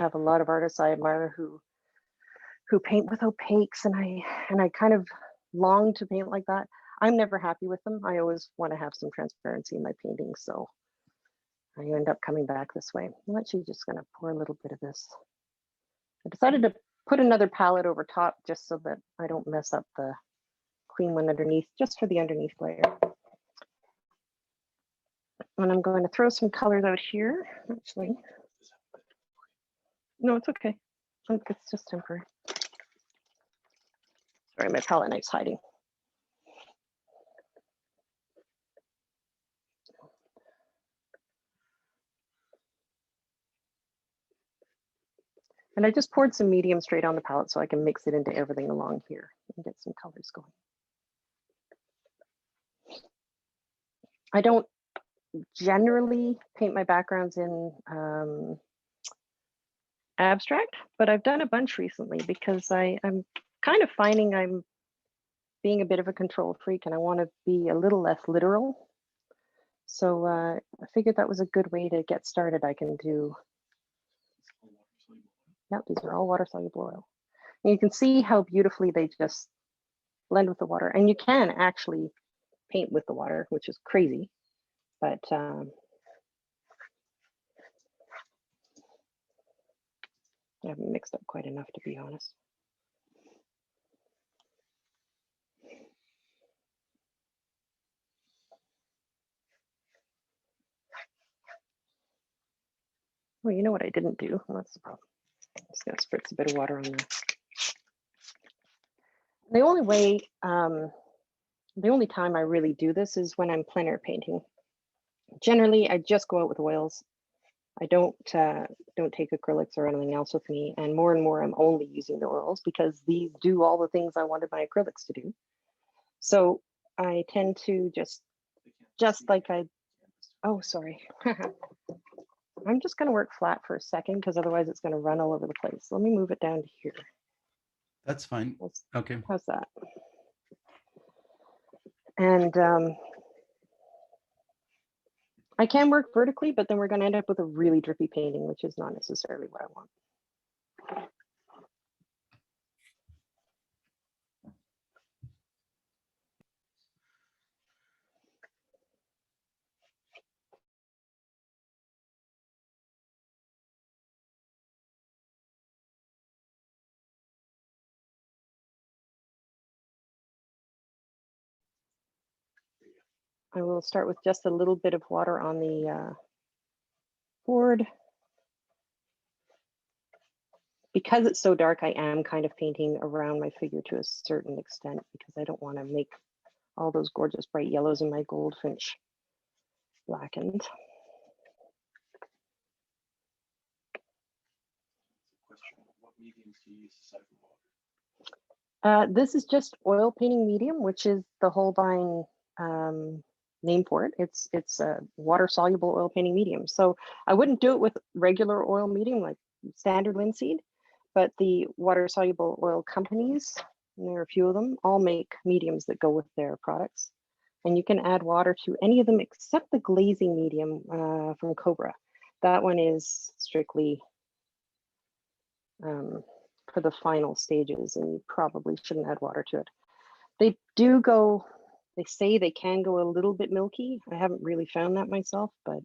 have a lot of artists I admire who paint with opaques, and I kind of long to paint like that. I'm never happy with them. I always want to have some transparency in my paintings, so I end up coming back this way. I'm actually just going to pour a little bit of this. I decided to put another palette over top just so that I don't mess up the clean one underneath, just for the underneath layer. And I'm going to throw some colors out here, actually. No, it's okay. It's just temporary. Sorry, my palette knife's hiding. And I just poured some medium straight on the palette so I can mix it into everything along here and get some colors going. I don't generally paint my backgrounds in abstract, but I've done a bunch recently because I'm kind of finding I'm being a bit of a control freak and I want to be a little less literal. So I figured that was a good way to get started. I can do, yeah, these are all water-soluble oil. And you can see how beautifully they just blend with the water. And you can actually paint with the water, which is crazy, but I haven't mixed up quite enough, to be honest. Well, you know what I didn't do? Well, that's the problem. I'm just going to spritz a bit of water on there. The only way, the only time I really do this is when I'm plein air painting. Generally, I just go out with oils. I don't take acrylics or anything else with me. And more, I'm only using the oils because these do all the things I wanted my acrylics to do. So I tend to just like oh, sorry. I'm just going to work flat for a second because otherwise it's going to run all over the place. Let me move it down to here. That's fine. Okay. How's that? And I can work vertically, but then we're going to end up with a really drippy painting, which is not necessarily what I want. I will start with just a little bit of water on the board. Because it's so dark, I am kind of painting around my figure to a certain extent because I don't want to make all those gorgeous bright yellows in my Goldfinch blackened. What mediums do you use aside from water? This is just oil painting medium, which is the Holbein name for it. It's a water-soluble oil painting medium. So I wouldn't do it with regular oil medium like standard linseed, but the water-soluble oil companies, and there are a few of them, all make mediums that go with their products. And you can add water to any of them except the glazing medium from Cobra. That one is strictly for the final stages, and you probably shouldn't add water to it. They do go, they say they can go a little bit milky. I haven't really found that myself, but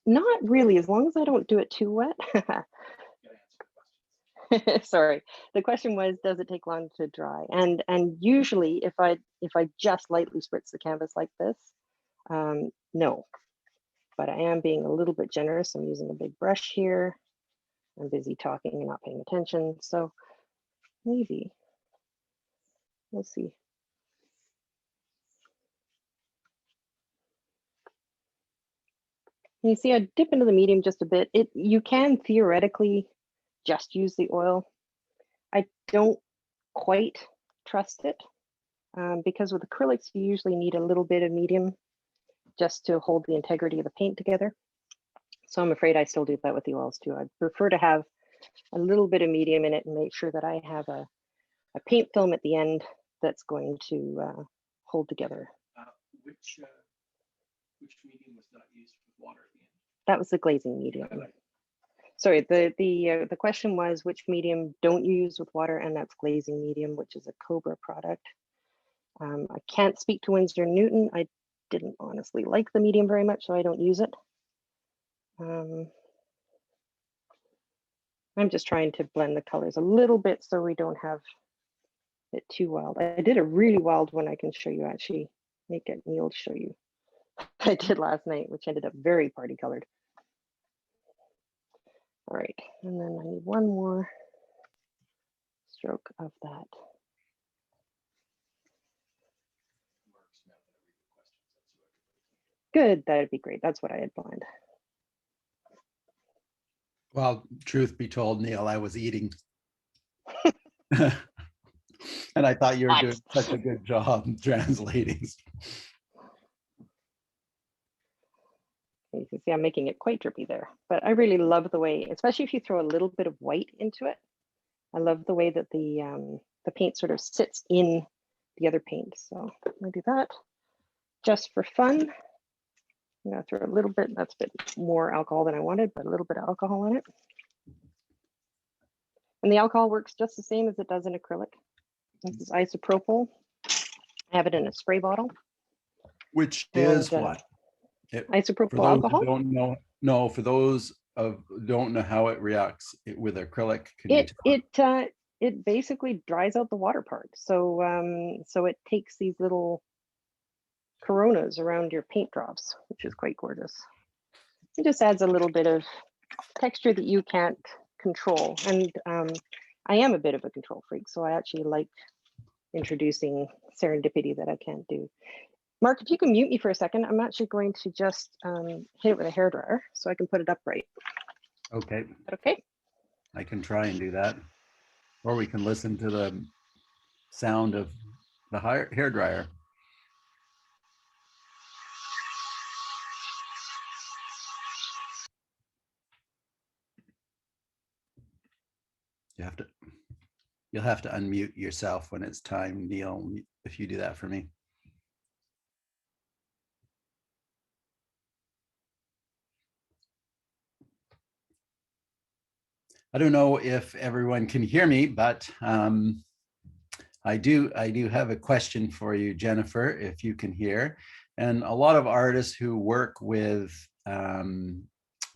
not really, as long as I don't do it too wet. Sorry, the question was, does it take long to dry? And usually if I just lightly spritz the canvas like this, no, but I am being a little bit generous. I'm using a big brush here. I'm busy talking and not paying attention, so maybe we'll see. You see, I dip into the medium just a bit. You can theoretically just use the oil. I don't quite trust it because with acrylics, you usually need a little bit of medium just to hold the integrity of the paint together. So I'm afraid I still do that with the oils too. I prefer to have a little bit of medium in it and make sure that I have a paint film at the end that's going to hold together. Which medium was not used with water at the end? That was the glazing medium. sorry, the question was which medium don't you use with water, and that's glazing medium, which is a Cobra product. I can't speak to Winsor Newton. I didn't honestly like the medium very much, so I don't use it. I'm just trying to blend the colors a little bit so we don't have it too wild. I did a really wild one I can show you, actually. Make it Neil to show you. I did last night, which ended up very party colored. All right, and then I need one more stroke of that. Good, that'd be great. That's what I had planned. Well, truth be told, Neil, I was eating. And I thought you were doing such a good job translating. You can see I'm making it quite drippy there, but I really love the way, especially if you throw a little bit of white into it. I love the way that the paint sort of sits in the other paint. So I'm gonna do that just for fun. I'm gonna throw a little bit, that's a bit more alcohol than I wanted, but a little bit of alcohol in it. And the alcohol works just the same as it does in acrylic. This is isopropyl. I have it in a spray bottle. Which is what? Isopropyl alcohol. Who don't know, no, for those of don't know how it reacts with acrylic. It basically dries out the water part. So so it takes these little coronas around your paint drops, which is quite gorgeous. It just adds a little bit of texture that you can't control. And I am a bit of a control freak, so I actually like introducing serendipity that I can't do. Mark, if you can mute me for a second, I'm actually going to just hit it with a hairdryer so I can put it upright. Okay. Okay. I can try and do that. Or we can listen to the sound of the hairdryer. You'll have to unmute yourself when it's time, Neil, if you do that for me. I don't know if everyone can hear me, but I do have a question for you, Jennifer, if you can hear. And a lot of artists who work with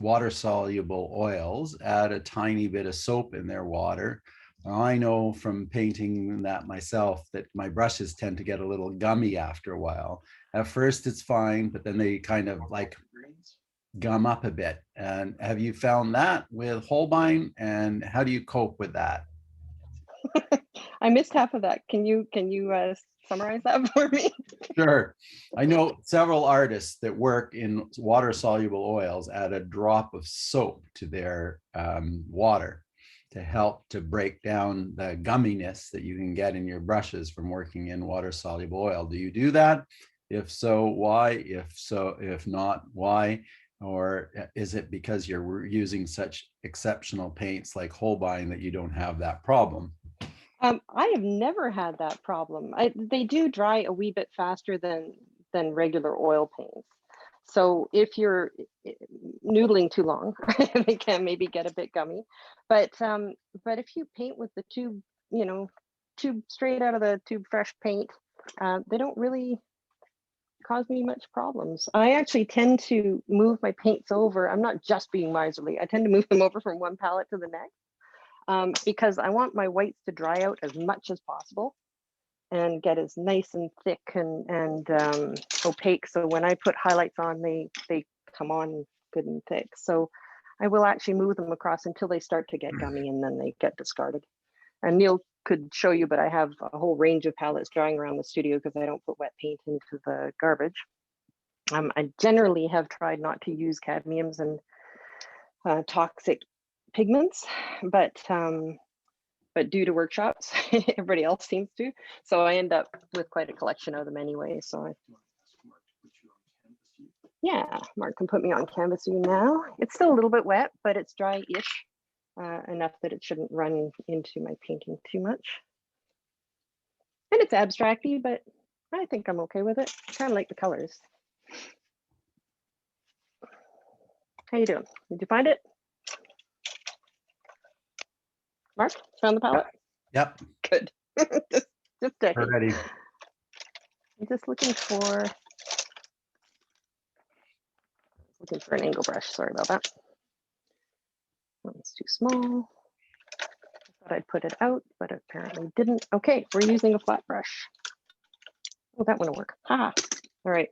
water-soluble oils add a tiny bit of soap in their water. I know from painting that myself that my brushes tend to get a little gummy after a while. At first it's fine, but then they kind of like gum up a bit. And have you found that with Holbein, and how do you cope with that? I missed half of that. Can you summarize that for me? Sure. I know several artists that work in water-soluble oils add a drop of soap to their water to help to break down the gumminess that you can get in your brushes from working in water-soluble oil. Do you do that? If so, why? If not, why? Or is it because you're using such exceptional paints like Holbein that you don't have that problem? I have never had that problem. They do dry a wee bit faster than regular oil paints. So if you're noodling too long, they can maybe get a bit gummy. But if you paint with the tube, tube straight out of the tube fresh paint, they don't really cause me much problems. I actually tend to move my paints over. I'm not just being miserly. I tend to move them over from one palette to the next because I want my whites to dry out as much as possible and get as nice and thick and opaque. So when I put highlights on, they come on good and thick. So I will actually move them across until they start to get gummy, and then they get discarded. And Neil could show you, but I have a whole range of palettes drying around the studio because I don't put wet paint into the garbage. I generally have tried not to use cadmiums and toxic pigments, but due to workshops, everybody else seems to. So I end up with quite a collection of them anyway. So yeah, Mark can put me on canvas view now. It's still a little bit wet, but it's dry-ish enough that it shouldn't run into my painting too much. And it's abstracty, but I think I'm okay with it. I kind of like the colors. How you doing? Did you find it? Mark, found the palette? Yep, Good. just checking. we're ready. I'm just looking for an angle brush. Sorry about that. One's too small. I thought I'd put it out, but apparently didn't. Okay, we're using a flat brush. Oh, that one will work. Ha! All right.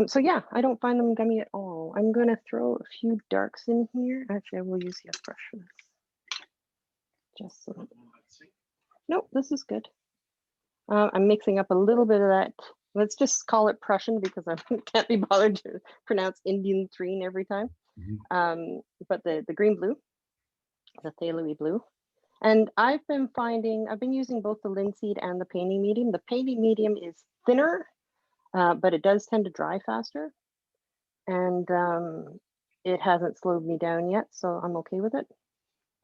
So yeah, I don't find them gummy at all. I'm going to throw a few darks in here. Actually, I will use the other brush for this. Just so. Nope, this is good. I'm mixing up a little bit of that. Let's just call it Prussian because I can't be bothered to pronounce Indian green every time. But the green blue, the phthalo blue. And I've been using both the linseed and the painting medium. The painting medium is thinner, but it does tend to dry faster. And it hasn't slowed me down yet, so I'm okay with it.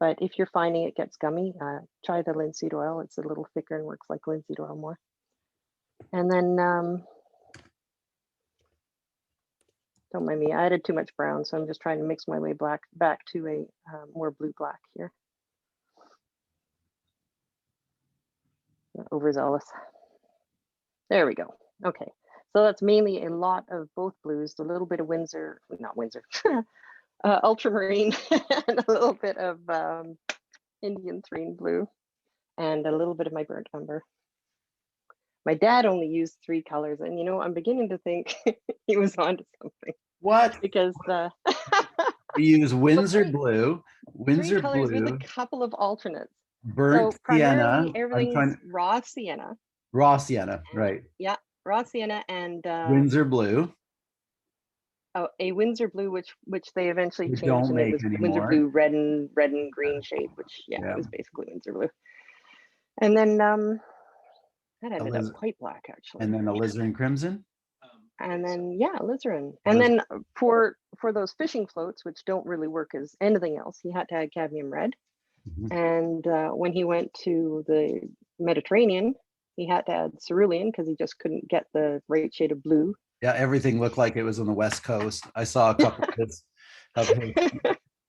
But if you're finding it gets gummy, try the linseed oil. It's a little thicker and works like linseed oil more. And then, don't mind me, I added too much brown, so I'm just trying to mix my way back to a more blue-black here. Overzealous. There we go. Okay, so that's mainly a lot of both blues, a little bit of ultramarine, and a little bit of Indian green blue, and a little bit of my burnt umber. My dad only used 3 colors, and I'm beginning to think he was onto something. What? Because We use Windsor blue, 3 colors with a couple of alternates. burnt So primarily sienna. everything's raw sienna. Raw sienna, right? Yeah, raw sienna and Windsor blue. Oh, a Windsor blue, which they eventually We changed, don't and it make was anymore. Windsor blue, red and green shade, which yeah, it was basically Windsor blue. And then that ended up quite black actually. And then alizarin crimson. And then yeah, alizarin. And then for those fishing floats, which don't really work as anything else, he had to add cadmium red. And when he went to the Mediterranean, he had to add cerulean because he just couldn't get the right shade of blue. Yeah, everything looked like it was on the West Coast. I saw a couple of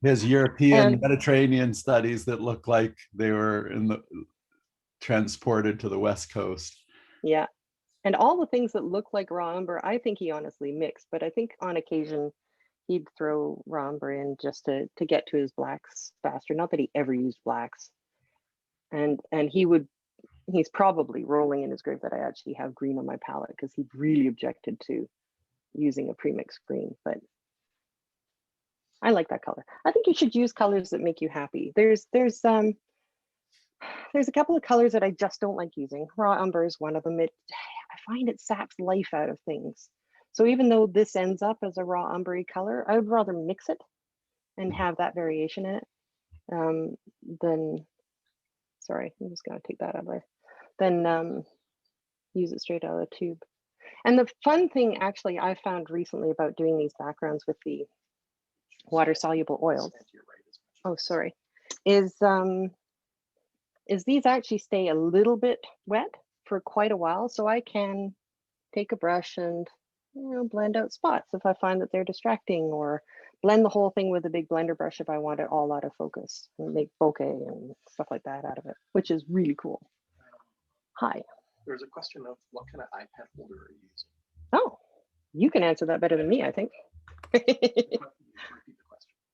his European Mediterranean studies that looked like they were transported to the West Coast. Yeah, and all the things that look like raw umber, I think he honestly mixed, but I think on occasion he'd throw raw umber in just to get to his blacks faster. Not that he ever used blacks. And he's probably rolling in his grave that I actually have green on my palette because he really objected to using a premixed green, but I like that color. I think you should use colors that make you happy. There's a couple of colors that I just don't like using. Raw umber is one of them. I find it saps life out of things. So even though this ends up as a raw umbery color, I would rather mix it and have that variation in it than, sorry, I'm just gonna take that out of there, than use it straight out of the tube. And the fun thing actually I found recently about doing these backgrounds with the water-soluble oils, oh sorry, is these actually stay a little bit wet for quite a while, so I can take a brush and blend out spots if I find that they're distracting, or blend the whole thing with a big blender brush if I want it all out of focus and make bokeh and stuff like that out of it, which is really cool. Hi. There's a question of what kind of iPad holder are you using? Oh, you can answer that better than me, I think.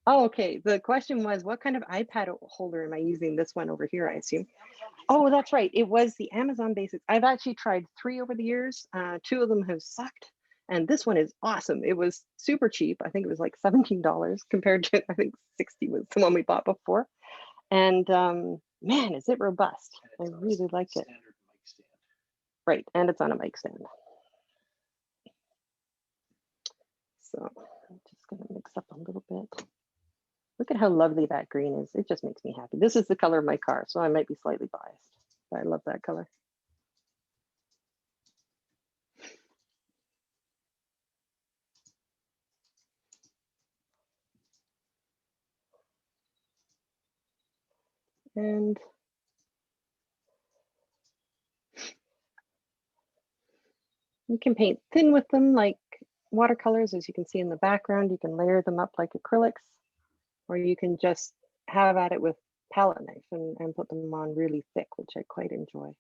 Oh, okay. The question was, what kind of iPad holder am I using? This one over here, I assume. Oh, that's right. It was the Amazon Basics. I've actually tried 3 over the years. 2 of them have sucked. And this one is awesome. It was super cheap. I think it was like $17 compared to, I think 60 was the one we bought before. And man, is it robust. I really liked it. Right, and it's on a mic stand. So I'm just gonna mix up a little bit. Look at how lovely that green is. It just makes me happy. This is the color of my car, so I might be slightly biased, but I love that color. And you can paint thin with them like watercolors, as you can see in the background. You can layer them up like acrylics, or you can just have at it with palette knife and put them on really thick, which I quite enjoy.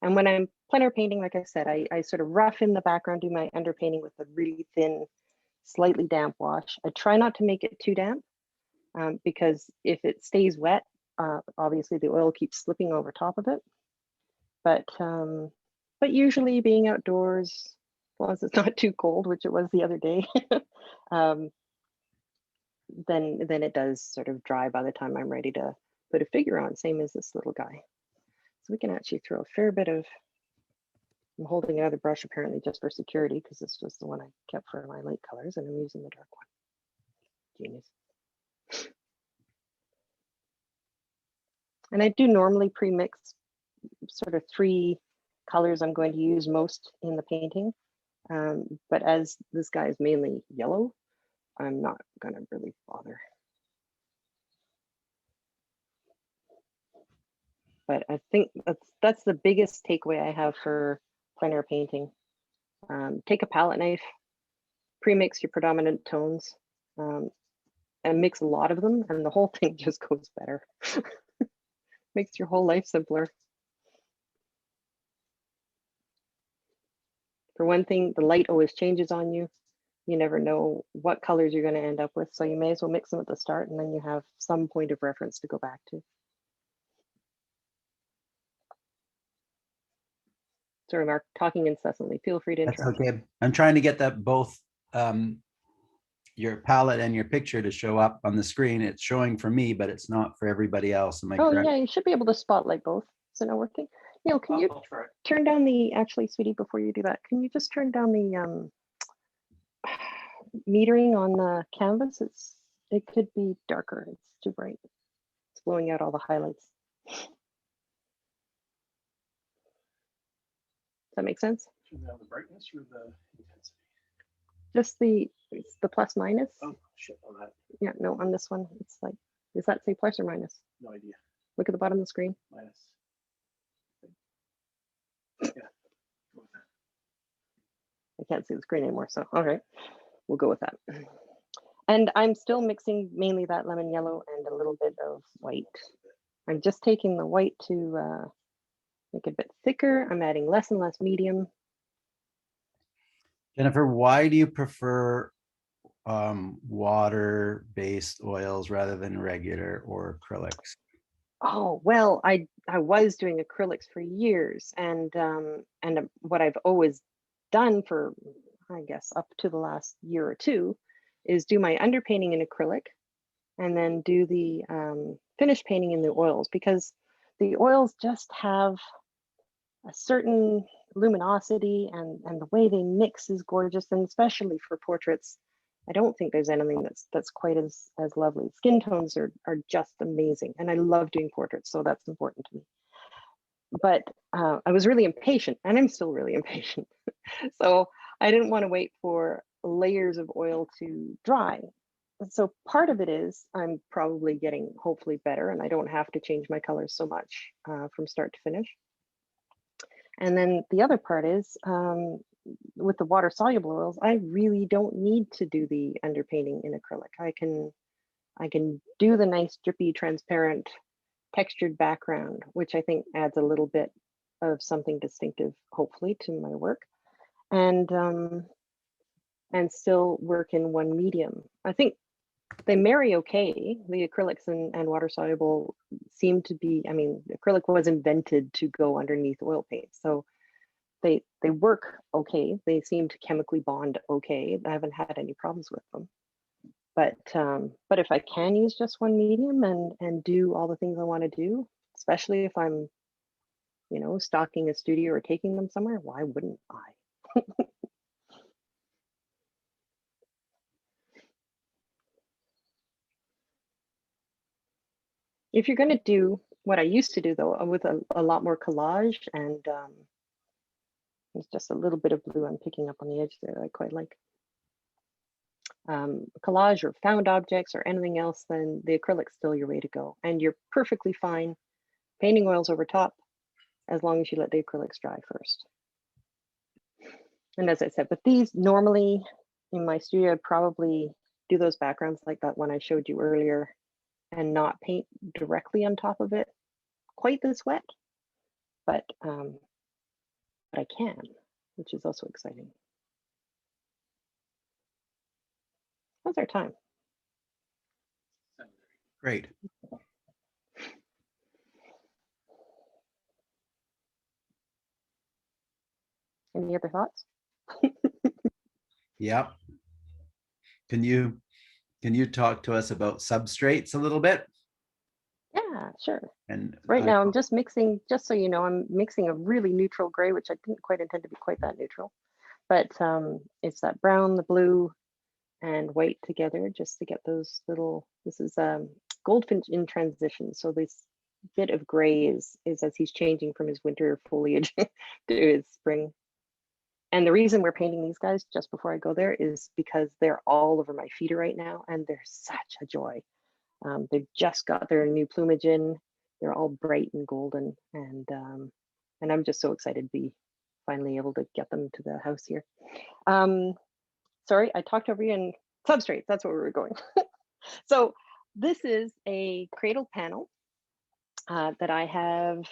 And when I'm plein air painting, like I said, I sort of rough in the background, do my underpainting with a really thin, slightly damp wash. I try not to make it too damp because if it stays wet, obviously the oil keeps slipping over top of it. But usually being outdoors, as long as it's not too cold, which it was the other day, then it does sort of dry by the time I'm ready to put a figure on, same as this little guy. So we can actually throw a fair bit of, I'm holding another brush apparently just for security because this was the one I kept for my light colors and I'm using the dark one. Genius. And I do normally pre-mix sort of 3 colors I'm going to use most in the painting. But as this guy is mainly yellow, I'm not going to really bother. But I think that's the biggest takeaway I have for plein air painting. Take a palette knife, pre-mix your predominant tones, and mix a lot of them, and the whole thing just goes better. Makes your whole life simpler. For one thing, the light always changes on you. You never know what colors you're going to end up with, so you may as well mix them at the start, and then you have some point of reference to go back to. Sorry, Mark, talking incessantly. Feel free to interrupt. That's okay. I'm trying to get that both your palette and your picture to show up on the screen. It's showing for me, but it's not for everybody else. Am I correct? Yeah, you should be able to spotlight both. Is it not working? Neil, can you turn down the, actually, sweetie, before you do that, can you just turn down the metering on the canvas? It could be darker. It's too bright. It's blowing out all the highlights. Does that make sense? Turn down the brightness or the intensity? Just it's the plus minus. Oh, shit on that. Yeah, no, on this one, it's like, does that say plus or minus? No idea. Look at the bottom of the screen. Minus. Yeah. Go with that. I can't see the screen anymore, so all right, we'll go with that. And I'm still mixing mainly that lemon yellow and a little bit of white. I'm just taking the white to make it a bit thicker. I'm adding less and less medium. Jennifer, why do you prefer water-based oils rather than regular or acrylics? Oh, well, I was doing acrylics for years, and what I've always done for, I guess, up to the last year or two is do my underpainting in acrylic and then do the finish painting in the oils, because the oils just have a certain luminosity and the way they mix is gorgeous, and especially for portraits, I don't think there's anything that's quite as lovely. Skin tones are just amazing, and I love doing portraits, so that's important to me. But I was really impatient, and I'm still really impatient. So I didn't want to wait for layers of oil to dry. And so part of it is I'm probably getting hopefully better, and I don't have to change my colors so much from start to finish. And then the other part is with the water soluble oils, I really don't need to do the underpainting in acrylic. I can do the nice drippy, transparent, textured background, which I think adds a little bit of something distinctive, hopefully, to my work, and still work in one medium. I think they marry okay. The acrylics and water soluble seem to be, I mean, acrylic was invented to go underneath oil paint, so they work okay. They seem to chemically bond okay. I haven't had any problems with them. But if I can use just one medium and do all the things I want to do, especially if I'm, you know, stocking a studio or taking them somewhere, why wouldn't I? If you're going to do what I used to do, though, with a lot more collage, and there's just a little bit of blue I'm picking up on the edge there that I quite like. Collage or found objects or anything else, then the acrylic's still your way to go. And you're perfectly fine painting oils over top as long as you let the acrylics dry first. And as I said, but these normally in my studio, I'd probably do those backgrounds like that one I showed you earlier and not paint directly on top of it quite this wet, but I can, which is also exciting. How's our time? Great. Any other thoughts? Yeah. Can you talk to us about substrates a little bit? Yeah, sure. And Right now I'm just mixing, just so you know, I'm mixing a really neutral gray, which I didn't quite intend to be quite that neutral, but it's that brown, the blue, and white together just to get those little, this is Goldfinch in transition. So this bit of gray is as he's changing from his winter foliage to his spring. And the reason we're painting these guys just before I go there is because they're all over my feeder right now, and they're such a joy. They've just got their new plumage in. They're all bright and golden, and I'm just so excited to be finally able to get them to the house here. Sorry, I talked over you, and substrates, that's where we were going. So this is a cradle panel that I have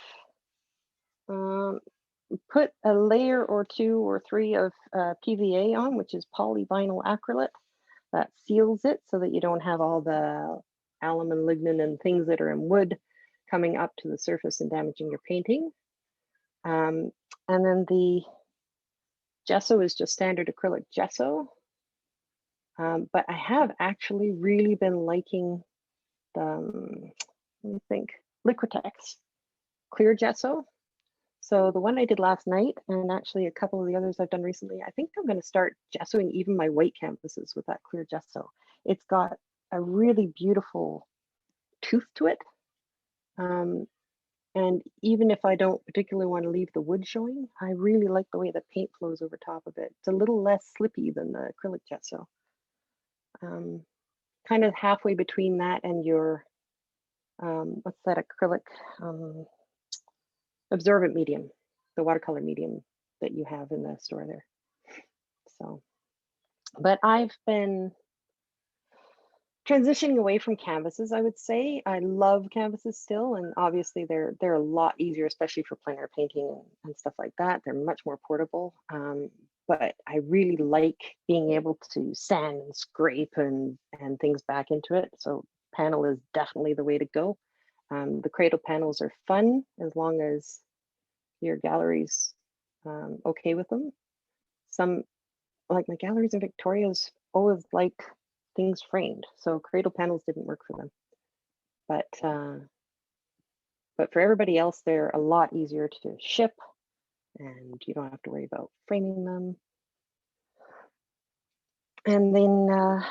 put a layer or 2 or 3 of PVA on, which is polyvinyl acrylate, that seals it so that you don't have all the alum and lignin and things that are in wood coming up to the surface and damaging your painting. And then the gesso is just standard acrylic gesso. But I have actually really been liking the, let me think, Liquitex clear gesso. So the one I did last night, and actually a couple of the others I've done recently, I think I'm going to start gessoing even my white canvases with that clear gesso. It's got a really beautiful tooth to it. And even if I don't particularly want to leave the wood showing, I really like the way the paint flows over top of it. It's a little less slippy than the acrylic gesso. Kind of halfway between that and your, what's that acrylic, absorbent medium, the watercolor medium that you have in the store there. So, but I've been transitioning away from canvases, I would say. I love canvases still, and obviously they're a lot easier, especially for plein air painting and stuff like that. They're much more portable. But I really like being able to sand and scrape and things back into it. So panel is definitely the way to go. The cradle panels are fun as long as your gallery's okay with them. Some, like my galleries in Victoria's, always liked things framed, so cradle panels didn't work for them. But for everybody else, they're a lot easier to ship, and you don't have to worry about framing them. And then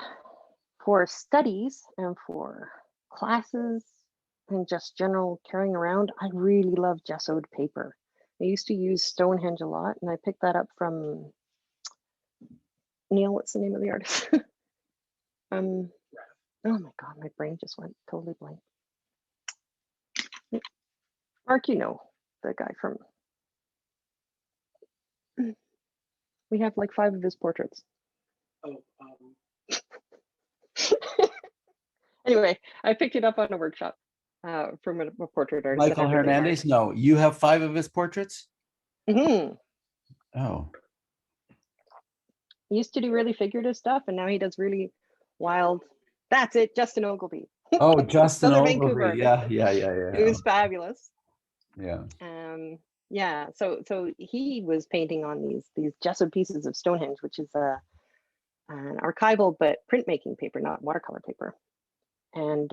for studies and for classes and just general carrying around, I really love gessoed paper. I used to use Stonehenge a lot, and I picked that up from Neil. What's the name of the artist? Oh my God, my brain just went totally blank. Mark, you know, the guy from, we have like 5 of his portraits. Oh, Anyway, I picked it up on a workshop from a portrait artist. Michael Hernandez? No, you have 5 of his portraits? Mm-hmm. Oh. He used to do really figurative stuff, and now he does really wild. That's it, Justin Ogilvie. Oh, Justin Southern Vancouver Ogilvie. artist. Yeah. It was fabulous. Yeah. Yeah, so he was painting on these gesso pieces of Stonehenge, which is an archival but printmaking paper, not watercolor paper. And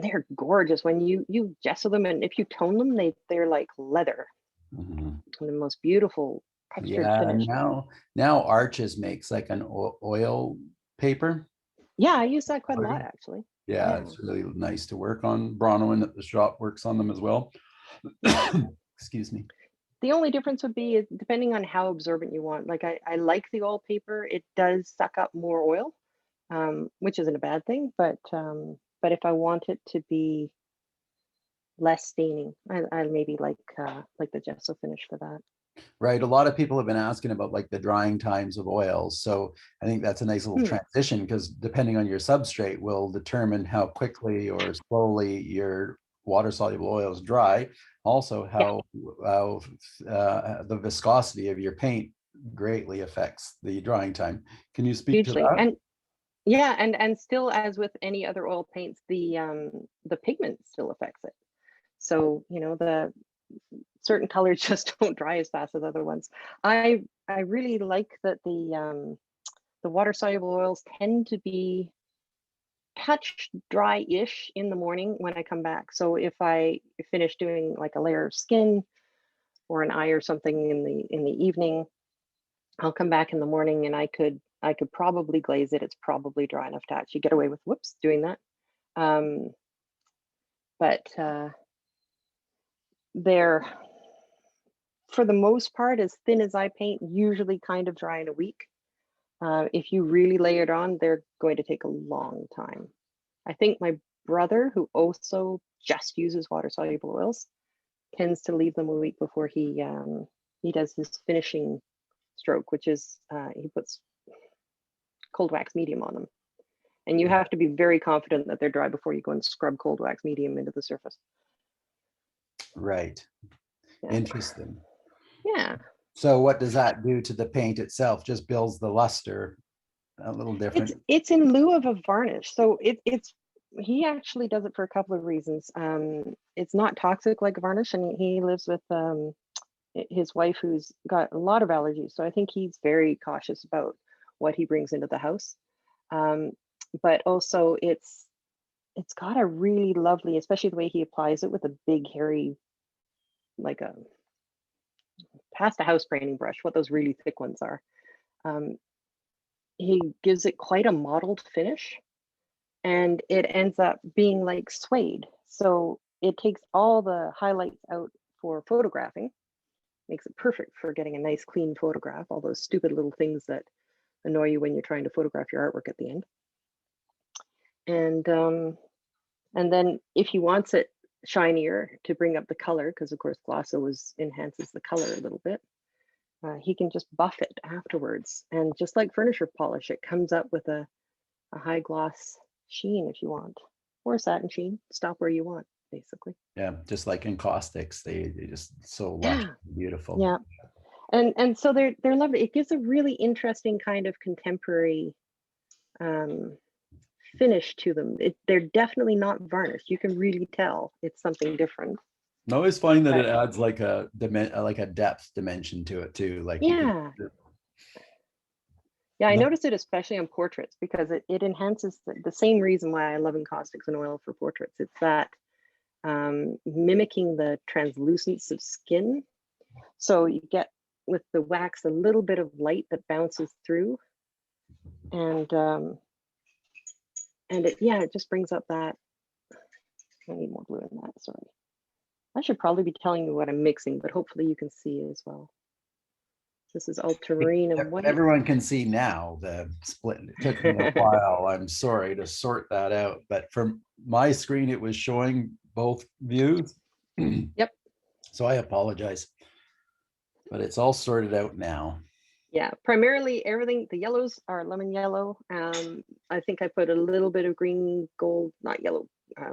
they're gorgeous when you gesso them, and if you tone them, they're like leather. Mm-hmm. The most beautiful textured finish. Now Arches makes like an oil paper. Yeah, I use that quite a lot actually. Yeah, it's really nice to work on. Bronwyn at the shop works on them as well. Excuse me. The only difference would be depending on how absorbent you want. Like I like the oil paper. It does suck up more oil, which isn't a bad thing. But if I want it to be less staining, I maybe like the gesso finish for that. Right. A lot of people have been asking about like the drying times of oils. So I think that's a nice little transition, because depending on your substrate will determine how quickly or slowly your water soluble oils dry. Also, how the viscosity of your paint greatly affects the drying time. Can you speak to Hugely. that? And yeah, and still, as with any other oil paints, the pigment still affects it. So, you know, the certain colors just don't dry as fast as other ones. I really like that the water soluble oils tend to be touch dry-ish in the morning when I come back. So if I finish doing like a layer of skin or an eye or something in the evening, I'll come back in the morning and I could probably glaze it. It's probably dry enough to actually get away with doing that. But they're, for the most part, as thin as I paint, usually kind of dry in a week. If you really lay it on, they're going to take a long time. I think my brother, who also just uses water soluble oils, tends to leave them a week before he does his finishing stroke, which is he puts cold wax medium on them. And you have to be very confident that they're dry before you go and scrub cold wax medium into the surface. Right. Yeah. Interesting. Yeah. So what does that do to the paint itself? Just builds the luster a little different. It's in lieu of a varnish. So it's he actually does it for a couple of reasons. It's not toxic like a varnish, and he lives with his wife who's got a lot of allergies. So I think he's very cautious about what he brings into the house. But also it's got a really lovely, especially the way he applies it with a big hairy, like a past a house painting brush, what those really thick ones are. He gives it quite a mottled finish, and it ends up being like suede. So it takes all the highlights out for photographing, makes it perfect for getting a nice clean photograph, all those stupid little things that annoy you when you're trying to photograph your artwork at the end. And then if he wants it shinier to bring up the color, because of course gloss always enhances the color a little bit, he can just buff it afterwards. And just like furniture polish, it comes up with a high gloss sheen if you want, or a satin sheen, stop where you want, basically. Yeah, just like in caustics, they just so lush, and beautiful. Yeah. And so they're lovely. It gives a really interesting kind of contemporary finish to them. They're definitely not varnished. You can really tell it's something different. I always find that it adds like a depth dimension to it too. Like yeah, I noticed it especially on portraits, because it enhances the same reason why I love encaustics and oil for portraits. It's that mimicking the translucence of skin. So you get with the wax a little bit of light that bounces through, and it just brings up that. I need more blue in that. Sorry, I should probably be telling you what I'm mixing, but hopefully you can see as well. This is ultramarine and white. Everyone can see now the split. It took me a while, I'm sorry, to sort that out, but from my screen it was showing both views. Yep. So I apologize, but it's all sorted out now. Yeah, primarily everything, the yellows are lemon yellow. I think I put a little bit of green gold, not yellow,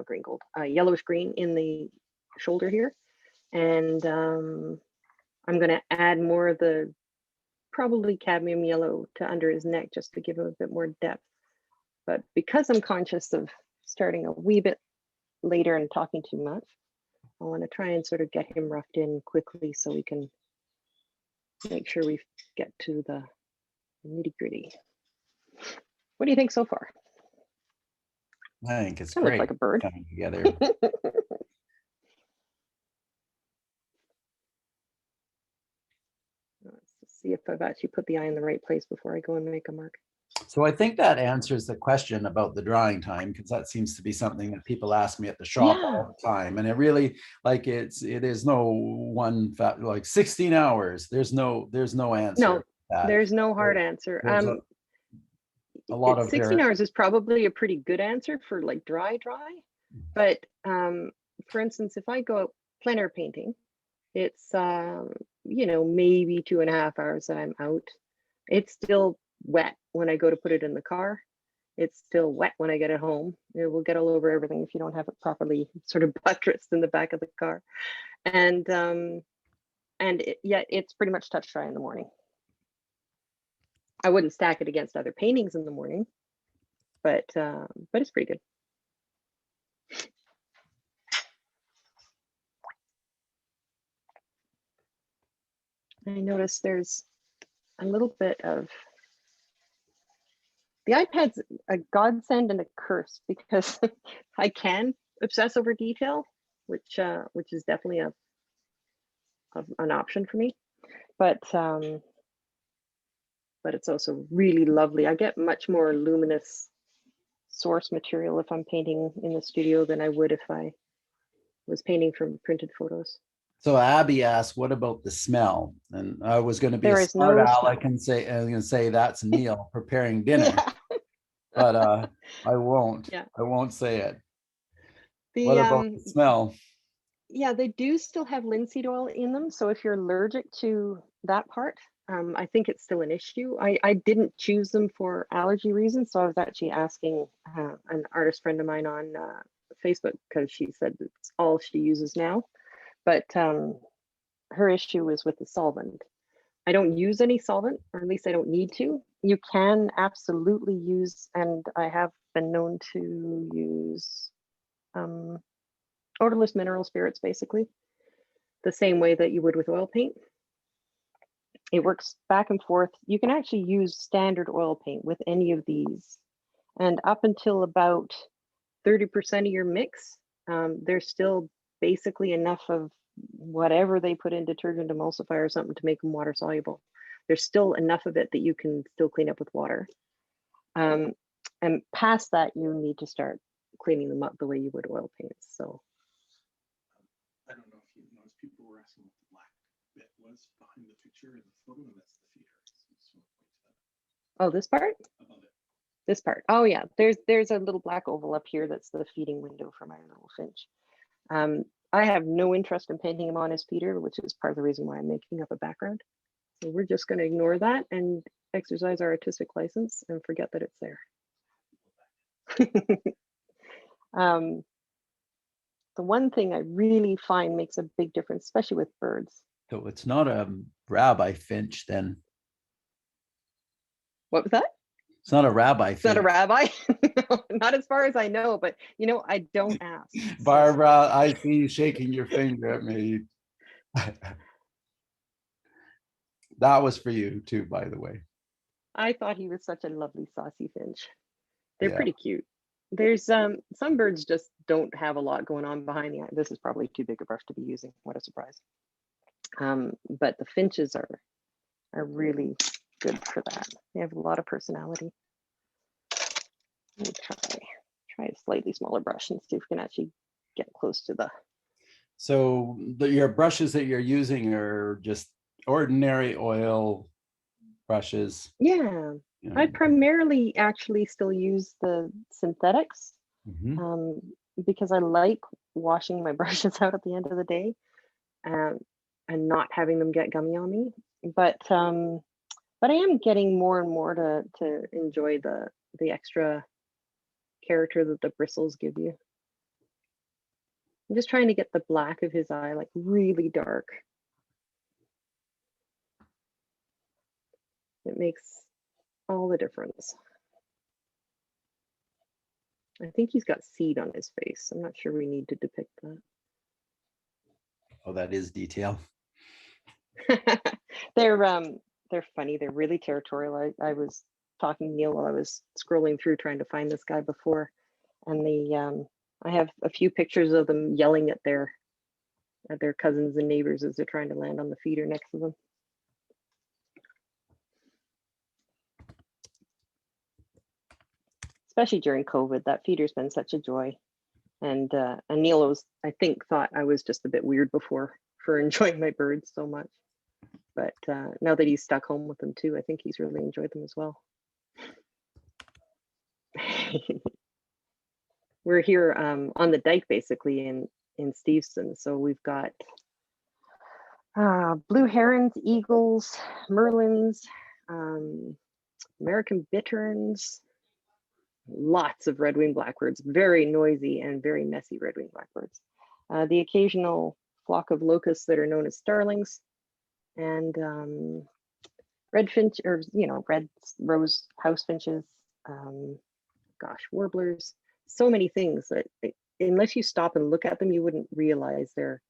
green gold, yellowish green in the shoulder here. And I'm gonna add more of the probably cadmium yellow to under his neck just to give him a bit more depth. But because I'm conscious of starting a wee bit later and talking too much, I want to try and sort of get him roughed in quickly so we can make sure we get to the nitty-gritty. What do you think so far? I think it's That great. looks like a bird coming together. Let's see if I've actually put the eye in the right place before I go and make a mark. So I think that answers the question about the drying time, because that seems to be something that people ask me at the shop all the time. And it really, like, it is no one like 16 hours. There's no answer. No, there's no hard answer. A lot of 16 hours is probably a pretty good answer for like dry. But for instance, if I go out plein air painting, it's maybe 2.5 hours that I'm out. It's still wet when I go to put it in the car. It's still wet when I get it home. It will get all over everything if you don't have it properly sort of buttressed in the back of the car. And it's pretty much touch dry in the morning. I wouldn't stack it against other paintings in the morning, but it's pretty good. I noticed there's a little bit of the iPad's a godsend and a curse because I can obsess over detail, which is definitely an option for me. But it's also really lovely. I get much more luminous source material if I'm painting in the studio than I would if I was painting from printed photos. So Abby asked, what about the smell? And I was going to be There a is smart no aleck smell. and say, I was going to say that's Neil preparing dinner, Yeah. but I won't. Yeah. I won't say it. What about the smell? Yeah, they do still have linseed oil in them. So if you're allergic to that part, I think it's still an issue. I didn't choose them for allergy reasons. So I was actually asking an artist friend of mine on Facebook because she said it's all she uses now. But her issue was with the solvent. I don't use any solvent, or at least I don't need to. You can absolutely use, and I have been known to use odorless mineral spirits, basically the same way that you would with oil paint. It works back and forth. You can actually use standard oil paint with any of these. And up until about 30% of your mix, there's still basically enough of whatever they put in detergent, emulsifier or something to make them water soluble. There's still enough of it that you can still clean up with water. And past that, you need to start cleaning them up the way you would oil paints. So I don't know if you noticed, people were asking what the black bit was behind the picture in the photo, and that's the feeder. Oh, this part? Above it. This part. Oh yeah, there's a little black oval up here that's the feeding window for my little finch. I have no interest in painting him on his feeder, which is part of the reason why I'm making up a background. So we're just going to ignore that and exercise our artistic license and forget that it's there. The one thing I really find makes a big difference, especially with birds. So it's not a rabbi finch then. What was that? It's not a rabbi It's not a finch. rabbi. No, not as far as I know, but I don't ask. Barbara, I see you shaking your finger at me. That was for you too, by the way. I thought he was such a lovely saucy finch. They're Yeah. pretty cute. There's some birds just don't have a lot going on behind the eye. This is probably too big a brush to be using. What a surprise. But the finches are really good for that. They have a lot of personality. Let me try a slightly smaller brush and see if we can actually get close to the. So your brushes that you're using are just ordinary oil brushes. Yeah, I primarily actually still use the synthetics because I like washing my brushes out at the end of the day and not having them get gummy on me. But I am getting more and more to enjoy the extra character that the bristles give you. I'm just trying to get the black of his eye like really dark. It makes all the difference. I think he's got seed on his face. I'm not sure we need to depict that. Oh, that is detail. They're funny. They're really territorial. I was talking to Neil while I was scrolling through trying to find this guy before, and I have a few pictures of them yelling at their cousins and neighbors as they're trying to land on the feeder next to them. Especially during COVID, that feeder's been such a joy. And Neil I think thought I was just a bit weird before for enjoying my birds so much. But now that he's stuck home with them too, I think he's really enjoyed them as well. We're here on the dike basically in Steveston. So we've got Blue herons, eagles, merlins, American bitterns, lots of red-winged blackbirds, very noisy and very messy red-winged blackbirds. The occasional flock of locusts that are known as starlings, and red finch, or red rose house finches, gosh, warblers, so many things that unless you stop and look at them, you wouldn't realize they're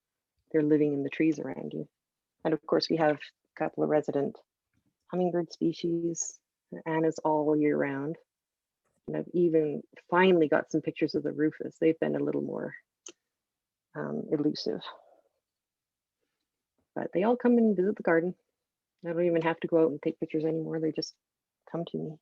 living in the trees around you. And of course, we have a couple of resident hummingbird species, Anna's all year round. And I've even finally got some pictures of the rufous. They've been a little more elusive. But they all come and visit the garden. I don't even have to go out and take pictures anymore. They just come to me.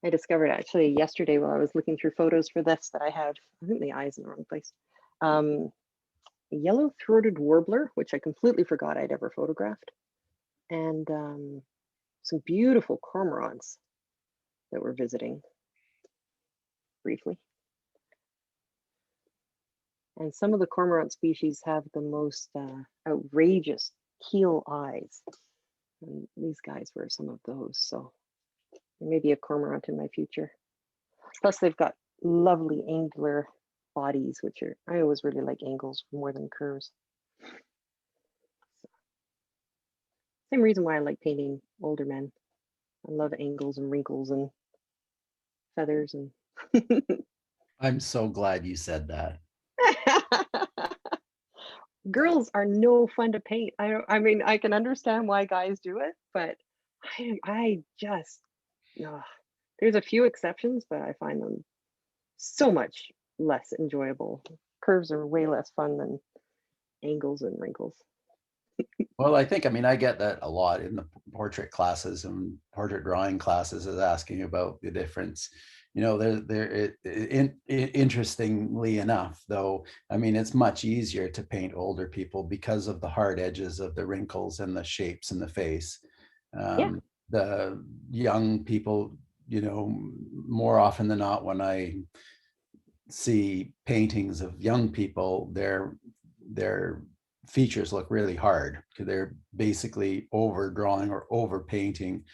I discovered actually yesterday while I was looking through photos for this that I think the eye's in the wrong place. Yellow-throated warbler, which I completely forgot I'd ever photographed, and some beautiful cormorants that we're visiting briefly. And some of the cormorant species have the most outrageous keel eyes. And these guys were some of those, so there may be a cormorant in my future. Plus they've got lovely angular bodies, which I always really like angles more than curves. So, same reason why I like painting older men. I love angles and wrinkles and feathers and I'm so glad you said that. Girls are no fun to paint. I mean, I can understand why guys do it, but I just, there's a few exceptions, but I find them so much less enjoyable. Curves are way less fun than angles and wrinkles. Well, I get that a lot in the portrait classes and portrait drawing classes, is asking about the difference. Interestingly enough, though, it's much easier to paint older people because of the hard edges of the wrinkles and the shapes in the face. The young people, more often than not, when I see paintings of young people, their features look really hard because they're basically overdrawing or over painting